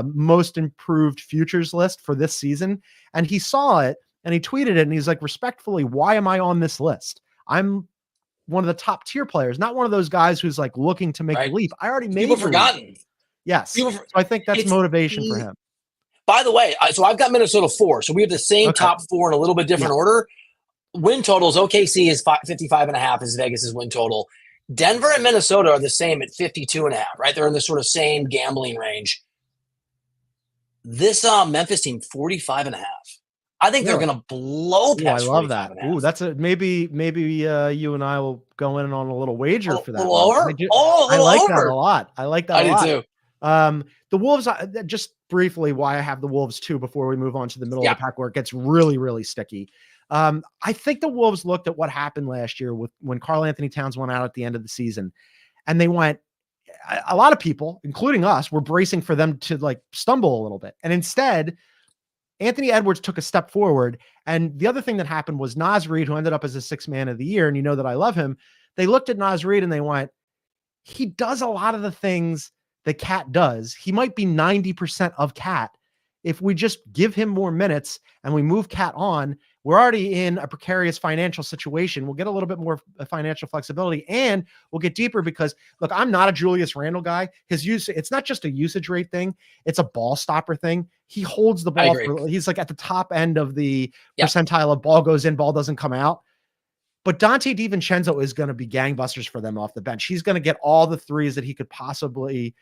most improved futures list for this season. And he saw it and he tweeted it and he's like, respectfully, why am I on this list? I'm one of the top tier players, not one of those guys who's like looking to make a leap. I already made people forgotten. Yes. So I think that's motivation for him. By the way, so I've got Minnesota 4. So we have the same top 4 in a little bit different order. Win totals, OKC is 55.5 is Vegas's win total. Denver and Minnesota are the same at 52.5, right? They're in the sort of same gambling range. This Memphis team, 45.5. I think they're going to blow past. I love that. Ooh, that's maybe you and I will go in on a little wager for that. Over? I like that a lot. I like that a lot. I do too. The Wolves, just briefly, why I have the Wolves too before we move on to the middle of the pack where it gets really, really sticky. I think the Wolves looked at what happened last year when Karl Anthony Towns went out at the end of the season, and they went. A lot of people, including us, were bracing for them to like stumble a little bit, and instead, Anthony Edwards took a step forward. And the other thing that happened was Naz Reid, who ended up as a sixth man of the year, and you know that I love him. They looked at Naz Reid and they went, he does a lot of the things that Cat does. He might be 90% of Cat. If we just give him more minutes and we move Cat on, we're already in a precarious financial situation. We'll get a little bit more financial flexibility, and we'll get deeper because, look, I'm not a Julius Randle guy. His use, it's not just a usage rate thing. It's a ball stopper thing. He holds the ball. He's like at the top end of the percentile of ball goes in, ball doesn't come out. But Dante DiVincenzo is going to be gangbusters for them off the bench. He's going to get all the threes that he could possibly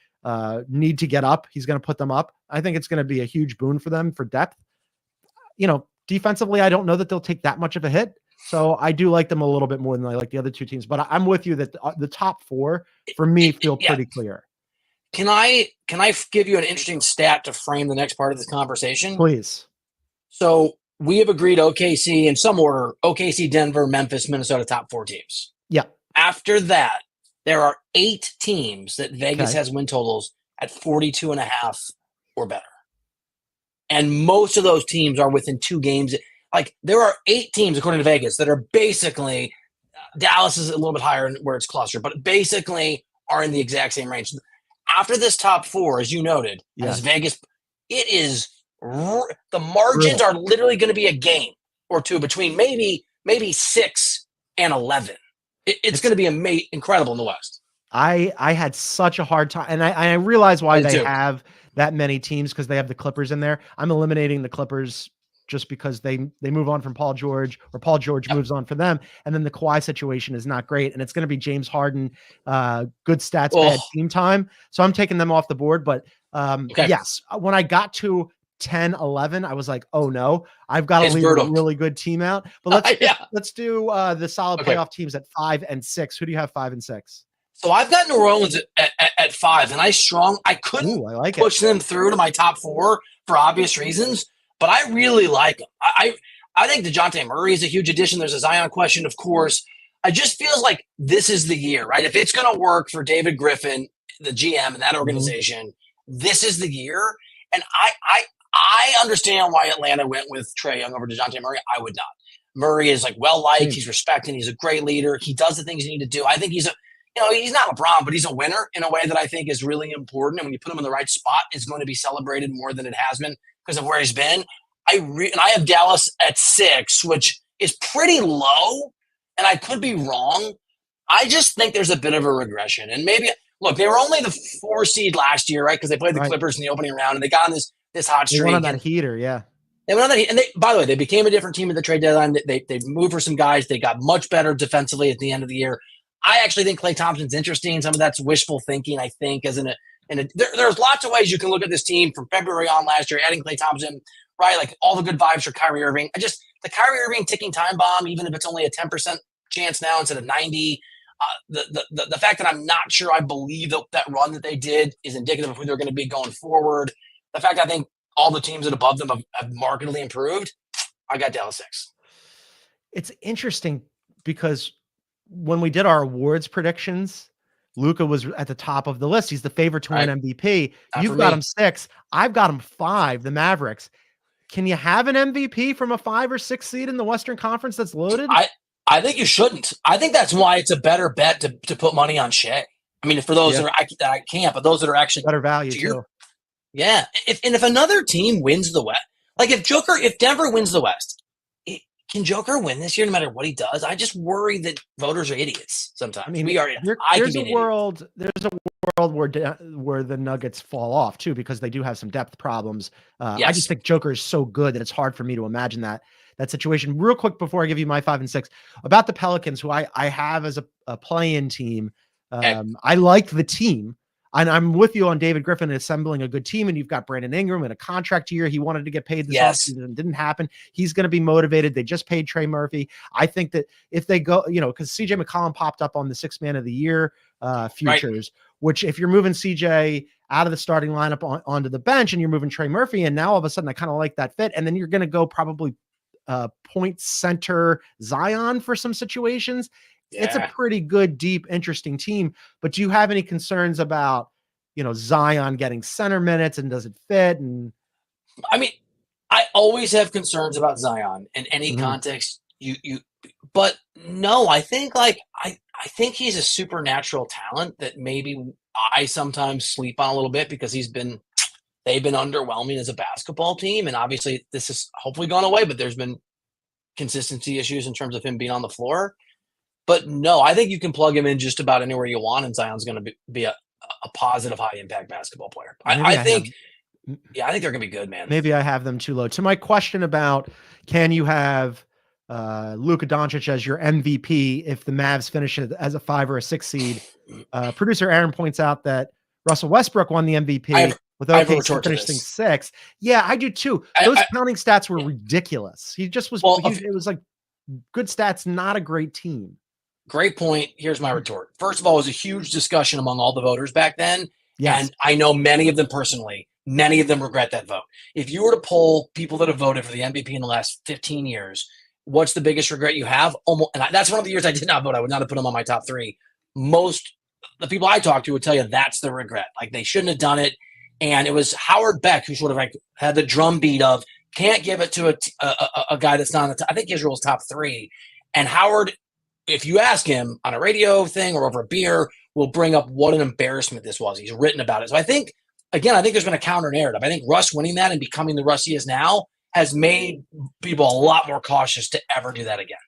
need to get up. He's going to put them up. I think it's going to be a huge boon for them for depth. You know, defensively, I don't know that they'll take that much of a hit. So I do like them a little bit more than I like the other two teams. But I'm with you that the top four, for me, feel pretty clear. Can I give you an interesting stat to frame the next part of this conversation? Please. So we have agreed OKC in some order, OKC, Denver, Memphis, Minnesota, top four teams. Yeah. After that, there are 8 teams that Vegas has win totals at 42.5 or better. And most of those teams are within 2 games. Like, there are 8 teams, according to Vegas, that are basically Dallas is a little bit higher where it's clustered, but basically are in the exact same range. After this top 4, as you noted, as Vegas, it is the margins are literally going to be a game or two between maybe 6 and 11. It's going to be incredible in the West. I had such a hard time, and I realize why they have that many teams, because they have the Clippers in there. I'm eliminating the Clippers just because they move on from Paul George, or Paul George moves on for them. And then the Kawhi situation is not great. And it's going to be James Harden, good stats, bad team time. So I'm taking them off the board. But yes, when I got to 10, 11, I was like, oh no, I've got to leave a really good team out. But let's do the solid playoff teams at 5 and 6. Who do you have 5 and 6? So I've got New Orleans at 5, and I couldn't push them through to my top 4 for obvious reasons, but I really like them. I think DeJounte Murray is a huge addition. There's a Zion question, of course. I just feels like this is the year, right? If it's going to work for David Griffin, the GM, and that organization, this is the year. And I understand why Atlanta went with Trae Young over DeJounte Murray. I would not. Murray is like well-liked. He's respected. He's a great leader. He does the things you need to do. I think he's he's not LeBron, but he's a winner in a way that I think is really important. And when you put him in the right spot, it's going to be celebrated more than it has been because of where he's been. And I have Dallas at 6, which is pretty low, and I could be wrong. I just think there's a bit of a regression. And maybe, look, they were only the 4 seed last year, right? Because they played the Clippers in the opening round, and they got on this hot streak. They went on that heater, They went on that heat. And by the way, they became a different team at the trade deadline. They moved for some guys. They got much better defensively at the end of the year. I actually think Klay Thompson's interesting. Some of that's wishful thinking, I think, there's lots of ways you can look at this team from February on last year, adding Klay Thompson, right? Like all the good vibes for Kyrie Irving. The Kyrie Irving ticking time bomb, even if it's only a 10% chance now instead of 90. The fact that I'm not sure I believe that run that they did is indicative of who they're going to be going forward. The fact I think all the teams that above them have markedly improved. I got Dallas 6. It's interesting because when we did our awards predictions, Luka was at the top of the list. He's the favorite to win MVP. You've got him 6. I've got him 5, the Mavericks. Can you have an MVP from a 5 or 6 seed in the Western Conference that's loaded? I think you shouldn't. I think that's why it's a better bet to put money on Shea. I mean, for those that I can't, but those that are actually better value too. Yeah. If another team wins the West, like if Denver wins the West, can Joker win this year no matter what he does? I just worry that voters are idiots sometimes. I mean, there's a world where the Nuggets fall off too, because they do have some depth problems. I just think Joker is so good that it's hard for me to imagine that situation. Real quick before I give you my 5 and 6 about the Pelicans, who I have as a play-in team. I like the team. And I'm with you on David Griffin assembling a good team, and you've got Brandon Ingram in a contract year. He wanted to get paid this offseason and didn't happen. He's going to be motivated. They just paid Trey Murphy. I think that if they go, because CJ McCollum popped up on the 6th man of the year futures, which if you're moving CJ out of the starting lineup onto the bench, and you're moving Trey Murphy, and now all of a sudden I kind of like that fit, and then you're going to go probably point center Zion for some situations. Yeah. It's a pretty good, deep, interesting team. But do you have any concerns about, Zion getting center minutes, and does it fit? And I mean, I always have concerns about Zion in any context. But no, I think I think he's a supernatural talent that maybe I sometimes sleep on a little bit because they've been underwhelming as a basketball team. And obviously this has hopefully gone away, but there's been consistency issues in terms of him being on the floor. But no, I think you can plug him in just about anywhere you want, and Zion's going to be a positive, high impact basketball player. I think they're going to be good, man. Maybe I have them too low. To my question about, can you have Luka Doncic as your MVP if the Mavs finish as a 5 or a 6 seed? Producer Aaron points out that Russell Westbrook won the MVP with OKC finishing 6th. Yeah, I do too. Those counting stats were ridiculous. He just was. It was like good stats, not a great team. Great point. Here's my retort. First of all, it was a huge discussion among all the voters back then. Yes. And I know many of them personally. Many of them regret that vote. If you were to poll people that have voted for the MVP in the last 15 years, what's the biggest regret you have? That's one of the years I did not vote. I would not have put them on my top 3. Most the people I talked to would tell you that's the regret. Like, they shouldn't have done it. And it was Howard Beck who sort of had the drumbeat of can't give it to a guy that's not on the top. I think Israel's top 3. And Howard, if you ask him on a radio thing or over a beer, will bring up what an embarrassment this was. He's written about it. So I think there's been a counter narrative. I think Russ winning that and becoming the Russ he is now has made people a lot more cautious to ever do that again.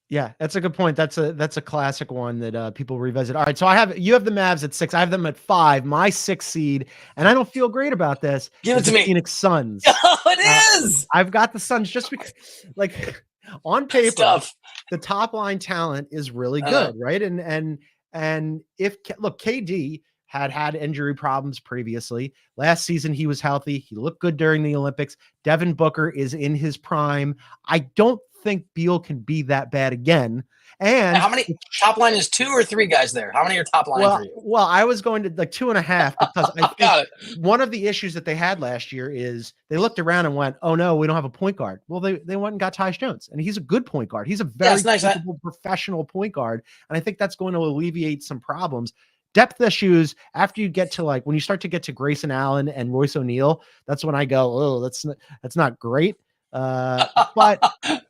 Yeah, that's a good point. That's a classic one that people revisit. All right, so you have the Mavs at 6. I have them at 5. My 6th seed, and I don't feel great about this. Give it to me. Phoenix Suns. Oh, it is. I've got the Suns just because, on paper, the top line talent is really good, right? And if KD had injury problems previously. Last season, he was healthy. He looked good during the Olympics. Devin Booker is in his prime. I don't think Beal can be that bad again. And how many top line is 2 or 3 guys there? How many are top line for you? Well, I was going to 2.5 because I think one of the issues that they had last year is they looked around and went, "Oh no, we don't have a point guard." Well, they went and got Tyus Jones, and he's a good point guard. He's a very capable professional point guard, and I think that's going to alleviate some problems. Depth issues after you get to when you start to get to Grayson Allen and Royce O'Neal, that's when I go, "Oh, that's not great." But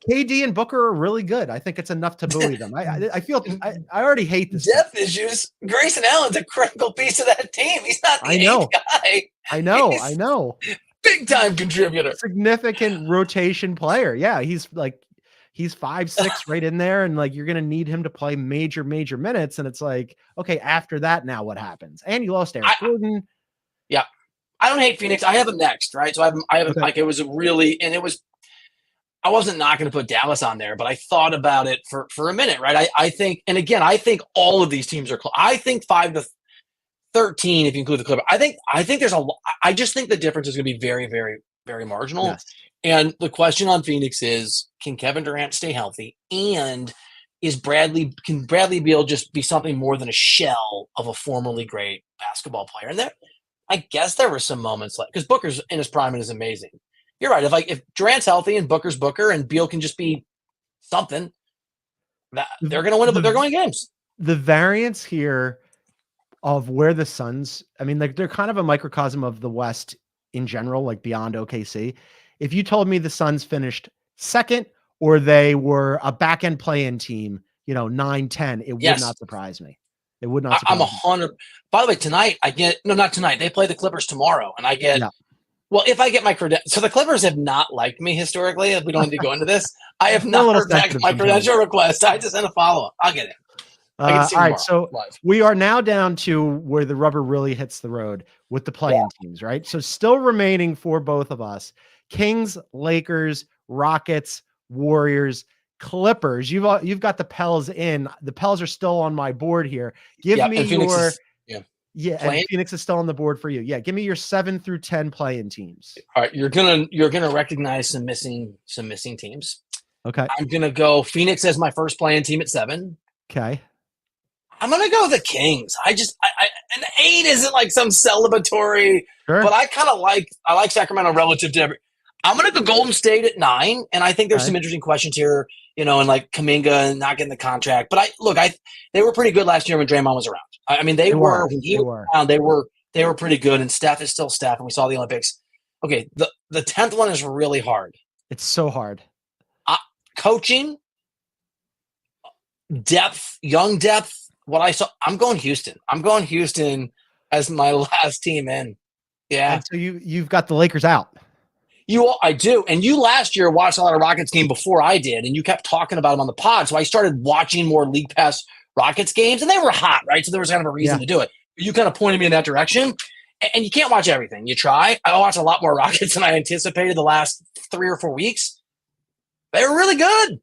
KD and Booker are really good. I think it's enough to buoy them. I feel I already hate this depth issues. Grayson Allen's a critical piece of that team. He's not the eighth guy. I know. Big time contributor. Significant rotation player. Yeah, he's 5'6" right in there, and you're gonna need him to play major minutes. And it's okay, after that, now what happens? And you lost Aaron Gordon. Yeah. I don't hate Phoenix. I have them next, right? So I have it was a really, and it was, I wasn't not going to put Dallas on there, but I thought about it for a minute, right? I think, and again, I think all of these teams are close. I think 5 to 13, if you include the Clippers. I think there's I just think the difference is going to be very, very, very marginal. Yes. And the question on Phoenix is, can Kevin Durant stay healthy? And can Bradley Beal just be something more than a shell of a formerly great basketball player? And I guess there were some moments because Booker's in his prime and is amazing. You're right. If Durant's healthy and Booker's Booker and Beal can just be something, they're going to win. They're going games. The variance here of where the Suns, they're kind of a microcosm of the West in general, beyond OKC. If you told me the Suns finished 2nd or they were a back end play-in team, 9-10, it would not surprise me. It would not. I'm 100. By the way, tonight not tonight. They play the Clippers tomorrow, and I get. Yeah. Well, if I get my credential, so the Clippers have not liked me historically. We don't need to go into this. I have not heard back my credential request. I just sent a follow up. I'll get it. All right, so we are now down to where the rubber really hits the road with the play-in teams, right? So still remaining for both of us: Kings, Lakers, Rockets, Warriors, Clippers. You've got the Pels in. The Pels are still on my board here. Give me your and Phoenix is still on the board for you. Yeah, give me your 7 through 10 play-in teams. All right, you're gonna recognize some missing teams. Okay, I'm gonna go Phoenix as my first play-in team at 7. Okay, I'm gonna go the Kings. an 8 isn't like some celebratory, Sure. but I like Sacramento relative to I'm going to go Golden State at 9, and I think there's some interesting questions here, and like Kuminga not getting the contract. But they were pretty good last year when Draymond was around. I mean, they were when he was around, they were pretty good, and Steph is still Steph, and we saw the Olympics. Okay, the 10th one is really hard. It's so hard. Coaching, depth, young depth. What I saw, I'm going Houston. I'm going Houston as my last team in. Yeah. And so you've got the Lakers out. I do. And you last year watched a lot of Rockets game before I did, and you kept talking about them on the pod. So I started watching more League Pass Rockets games, and they were hot, right? So there was kind of a reason to do it. You kind of pointed me in that direction, and you can't watch everything. You try. I watched a lot more Rockets than I anticipated the last 3 or 4 weeks. They were really good.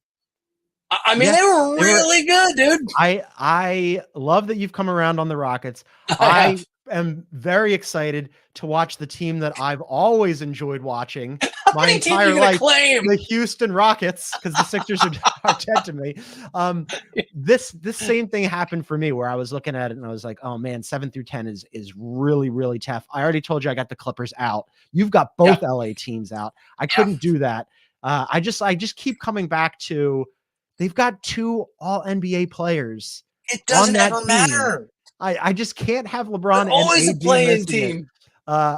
I mean, they were really good, dude. I love that you've come around on the Rockets. I am very excited to watch the team that I've always enjoyed watching my entire life, the Houston Rockets, because the Sixers are dead to me. This same thing happened for me where I was looking at it and I was like, oh man, 7 through 10 is really, really tough. I already told you I got the Clippers out. You've got both LA teams out. I couldn't do that. I just keep coming back to they've got 2 all NBA players. It doesn't ever matter. I just can't have LeBron They're always and a playing team.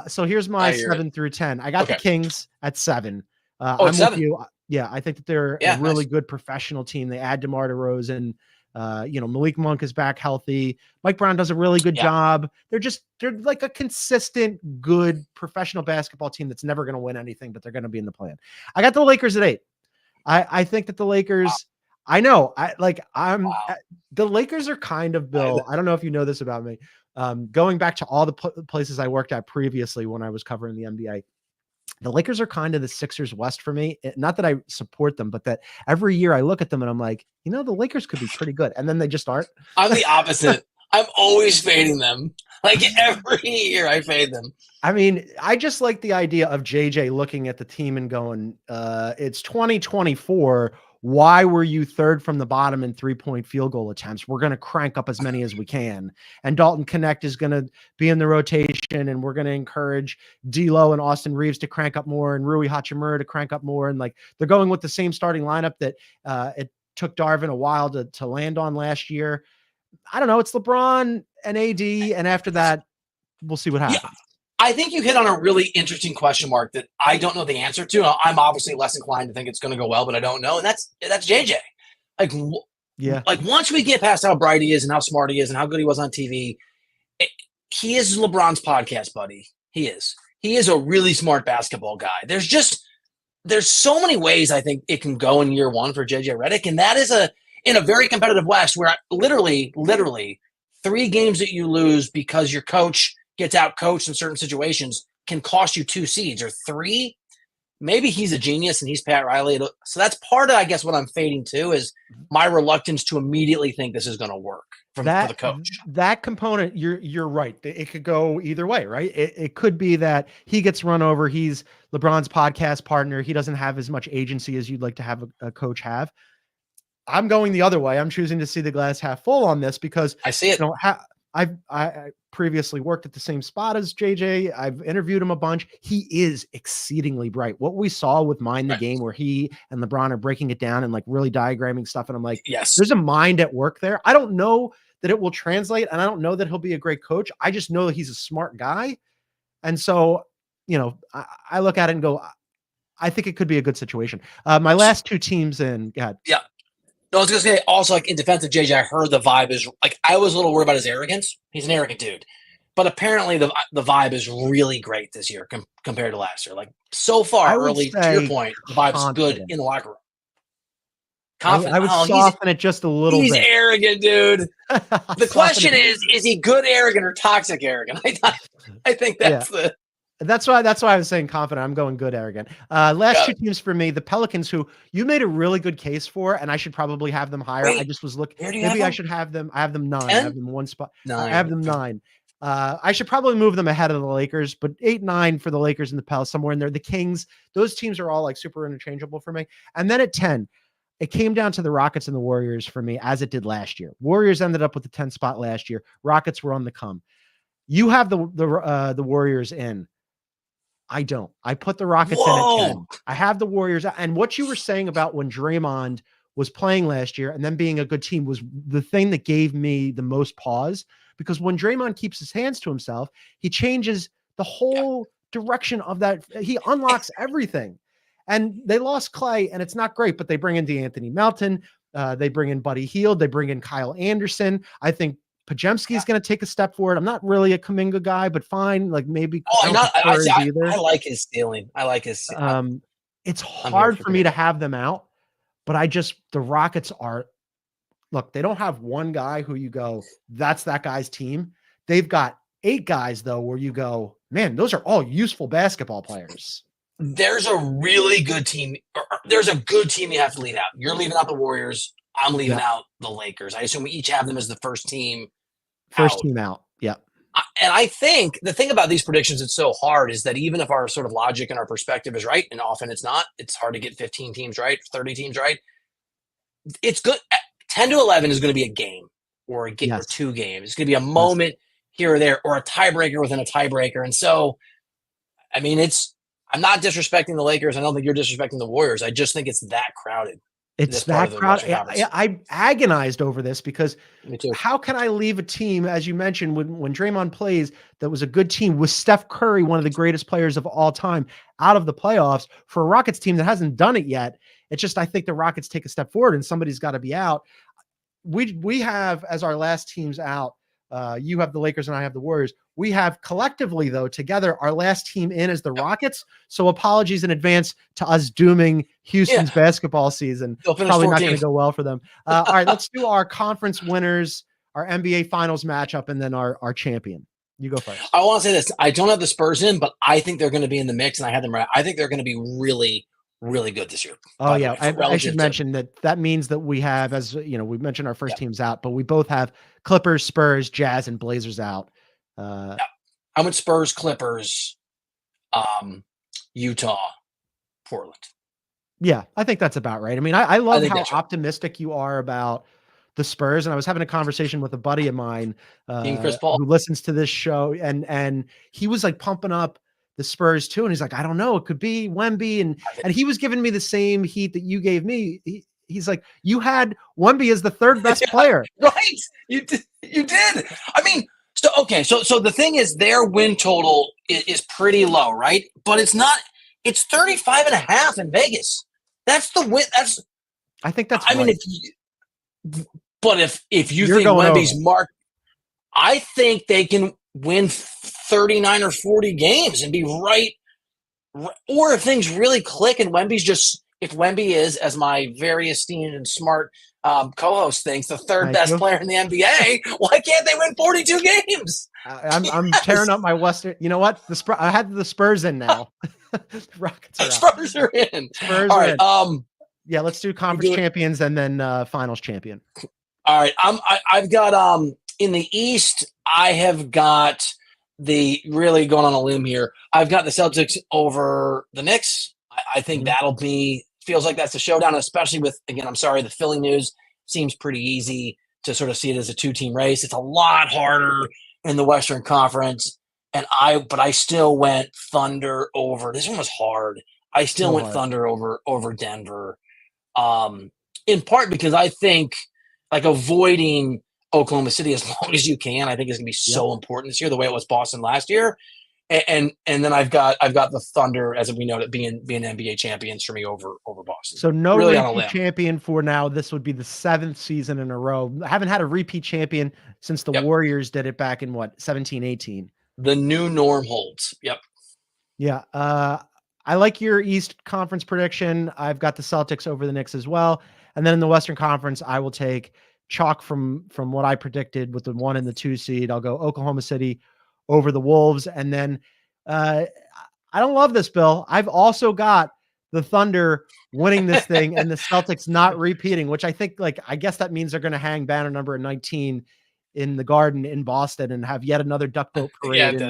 So here's my 7 through 10. I got the Kings at 7. I'm 7. with you. Yeah, I think that they're a really good professional team. They add DeMar DeRozan. Malik Monk is back healthy. Mike Brown does a really good job. They're like a consistent, good professional basketball team that's never going to win anything, but they're going to be in the plan. I got the Lakers at 8. I think that the Lakers. Wow. I know. The Lakers are kind of, Bill. I don't know if you know this about me. Going back to all the places I worked at previously when I was covering the NBA, the Lakers are kind of the Sixers West for me. Not that I support them, but that every year I look at them and I'm like, the Lakers could be pretty good. And then they just aren't. I'm the opposite. I'm always fading them. Like every year I fade them. I mean, I just like the idea of JJ looking at the team and going, it's 2024. Why were you 3rd from the bottom in 3-point field goal attempts? We're going to crank up as many as we can. And Dalton Connect is going to be in the rotation, and we're going to encourage D'Lo and Austin Reeves to crank up more and Rui Hachimura to crank up more. And like they're going with the same starting lineup that it took Darvin a while to land on last year. I don't know. It's LeBron and AD. And after that, we'll see what happens. Yeah. I think you hit on a really interesting question mark that I don't know the answer to. I'm obviously less inclined to think it's going to go well, but I don't know. And that's JJ. Like once we get past how bright he is and how smart he is and how good he was on TV, he is LeBron's podcast buddy. He is a really smart basketball guy. There's so many ways I think it can go in year 1 for JJ Redick. And that is in a very competitive West where literally 3 games that you lose because your coach gets out coached in certain situations can cost you 2 seeds or 3. Maybe he's a genius and he's Pat Riley. So that's part of, I guess, what I'm fading to is my reluctance to immediately think this is going to work for the coach. That component, you're right. It could go either way, right? It could be that he gets run over. He's LeBron's podcast partner. He doesn't have as much agency as you'd like to have a coach have. I'm going the other way. I'm choosing to see the glass half full on this because I see it. I previously worked at the same spot as JJ. I've interviewed him a bunch. He is exceedingly bright. What we saw with Mind the Game where he and LeBron are breaking it down and like really diagramming stuff. And I'm like, yes, there's a mind at work there. I don't know that it will translate. And I don't know that he'll be a great coach. I just know that he's a smart guy. And so, I look at it and go, I think it could be a good situation. My last 2 teams in, go ahead. Yeah. No, I was going to say also, like in defense of JJ, I heard the vibe is like I was a little worried about his arrogance. He's an arrogant dude, but apparently the vibe is really great this year compared to last year. Like so far, early to your point, the vibe's good in the locker room. Confident. I would soften it just a little bit. He's arrogant, dude. The question is he good arrogant or toxic arrogant? I think that's the. That's why I was saying confident. I'm going good arrogant. Last 2 teams for me, the Pelicans, who you made a really good case for, and I should probably have them higher. I just was looking. Maybe I should have them. I have them 9. 10? I have them 1 spot. 9. I have them 9. I should probably move them ahead of the Lakers, but 8, 9 for the Lakers and the Pelicans, somewhere in there. The Kings, those teams are all like super interchangeable for me. And then at 10, it came down to the Rockets and the Warriors for me, as it did last year. Warriors ended up with the 10th spot last year. Rockets were on the come. You have the Warriors in. I don't. I put the Rockets in at 10. I have the Warriors. And what you were saying about when Draymond was playing last year and then being a good team was the thing that gave me the most pause, because when Draymond keeps his hands to himself, he changes the whole direction of that. He unlocks everything. And they lost Clay, and it's not great, but they bring in DeAnthony Melton. They bring in Buddy Hield. They bring in Kyle Anderson. I think Pajemski is going to take a step forward. I'm not really a Kuminga guy, but fine. Like maybe. I like his stealing. I like his. It's hard for me to have them out, but the Rockets are, look, they don't have one guy who you go, that's that guy's team. They've got 8 guys though, where you go, man, those are all useful basketball players. There's a really good team. There's a good team you have to leave out. You're leaving out the Warriors. I'm leaving out the Lakers. I assume we each have them as the first team. Team out. Yeah. And I think the thing about these predictions, it's so hard, is that even if our sort of logic and our perspective is right, and often it's not, it's hard to get 15 teams right, 30 teams right. It's good. 10 to 11 is going to be a game or a game or 2 games. It's going to be a moment here or there, or a tiebreaker within a tiebreaker. And so, I mean, I'm not disrespecting the Lakers. I don't think you're disrespecting the Warriors. I just think it's that crowded. It's that crowded. I agonized over this because how can I leave a team, as you mentioned, when Draymond plays, that was a good team with Steph Curry, one of the greatest players of all time, out of the playoffs for a Rockets team that hasn't done it yet. It's just, I think the Rockets take a step forward and somebody's got to be out. We have, as our last teams out, you have the Lakers and I have the Warriors. We have collectively, though, together, our last team in is the Rockets. So apologies in advance to us dooming Houston's basketball season. Probably 14. Not going to go well for them. All right, let's do our conference winners, our NBA Finals matchup, and then our champion. You go first. I want to say this. I don't have the Spurs in, but I think they're going to be in the mix, and I had them right. I think they're going to be really, really good this year. Oh, yeah. I should mention that means that we have, as you know, we mentioned our first teams out, but we both have Clippers, Spurs, Jazz, and Blazers out. I went Spurs, Clippers, Utah, Portland. Yeah, I think that's about right. I mean, I love how optimistic you are about the Spurs. And I was having a conversation with a buddy of mine Chris Paul, who listens to this show, and he was like pumping up the Spurs too. And he's like, I don't know, it could be Wemby. And he was giving me the same heat that you gave me. He's like, you had Wemby as the 3rd best player. Right. You did. I mean, so the thing is, their win total is pretty low, right? But it's not. It's 35.5 in Vegas. That's the win. I think that's. I mean, if you think Wemby's mark, I think they can win 39 or 40 games and be right. Or if things really click and if Wemby is, as my very esteemed and smart co-host thinks, the 3rd best player in the NBA, why can't they win 42 games? I'm tearing up my Western. You know what? I had the Spurs in now. The Rockets are Spurs are in. Spurs all are right. in. Yeah, let's do conference champions and then finals champion. All right. I've got in the East, I have got really going on a limb here. I've got the Celtics over the Knicks. I think feels like that's a showdown, especially with, again, I'm sorry, the Philly news seems pretty easy to sort of see it as a 2-team race. It's a lot harder in the Western Conference. But I still went Thunder over. This one was hard. I still went Thunder over Denver. In part because I think like avoiding Oklahoma City as long as you can, I think is going to be so important this year, the way it was Boston last year. And then I've got the Thunder, as we know, it being NBA champions for me over Boston. So no really repeat champion for now. This would be the 7th season in a row. I haven't had a repeat champion since the Warriors did it back in 17-18. The new norm holds. Yep. Yeah. I like your East Conference prediction. I've got the Celtics over the Knicks as well. And then in the Western Conference, I will take chalk from what I predicted with the 1 and the 2 seed. I'll go Oklahoma City over the Wolves. And then I don't love this, Bill. I've also got the Thunder winning this thing and the Celtics not repeating, which I think, I guess that means they're going to hang banner number 19 in the Garden in Boston and have yet another duck boat parade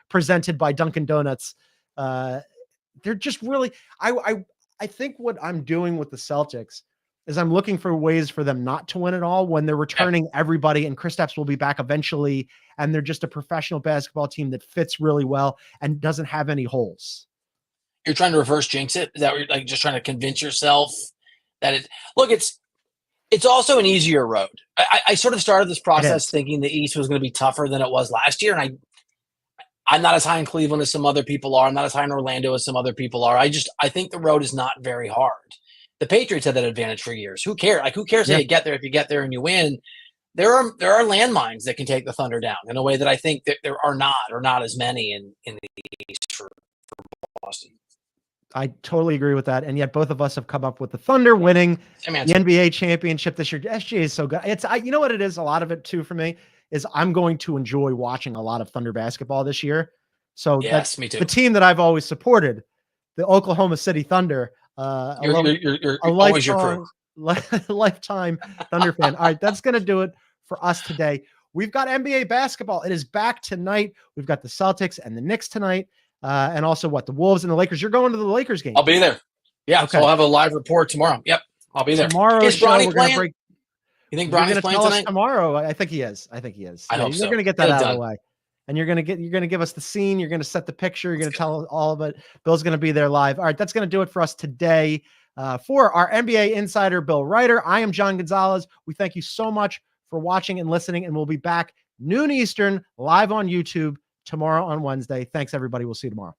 presented by Dunkin' Donuts. They're just really, I think what I'm doing with the Celtics, is I'm looking for ways for them not to win it all when they're returning everybody, and Kristaps will be back eventually, and they're just a professional basketball team that fits really well and doesn't have any holes. You're trying to reverse jinx it? Is that what you're like, just trying to convince yourself that it? Look, it's also an easier road. I sort of started this process thinking the East was going to be tougher than it was last year, and I'm not as high in Cleveland as some other people are. I'm not as high in Orlando as some other people are. I think the road is not very hard. The Patriots had that advantage for years. Who cares? Like, who cares how you get there if you get there and you win? There are landmines that can take the Thunder down in a way that I think that there are not as many in the East for Boston. I totally agree with that. And yet both of us have come up with the Thunder winning the NBA championship this year. SGA is so good. You know what it is? A lot of it too for me is I'm going to enjoy watching a lot of Thunder basketball this year. So yes, me too. The team that I've always supported, the Oklahoma City Thunder. You're always your crew. Lifetime Thunder fan. All right, that's going to do it for us today. We've got NBA basketball. It is back tonight. We've got the Celtics and the Knicks tonight. And also the Wolves and the Lakers. You're going to the Lakers game. I'll be there. Yeah. Okay. So I'll have a live report tomorrow. Yep. I'll be there. Tomorrow's show, we're going to break. You think Bronny's playing tonight? Tomorrow. I think he is. I hope so. You're going to get that out of the way. And you're going to give us the scene. You're going to set the picture. You're going to tell all of it. Bill's going to be there live. All right. That's going to do it for us today. For our NBA insider, Bill Ryder, I am John Gonzalez. We thank you so much for watching and listening. And we'll be back noon Eastern live on YouTube tomorrow on Wednesday. Thanks, everybody. We'll see you tomorrow.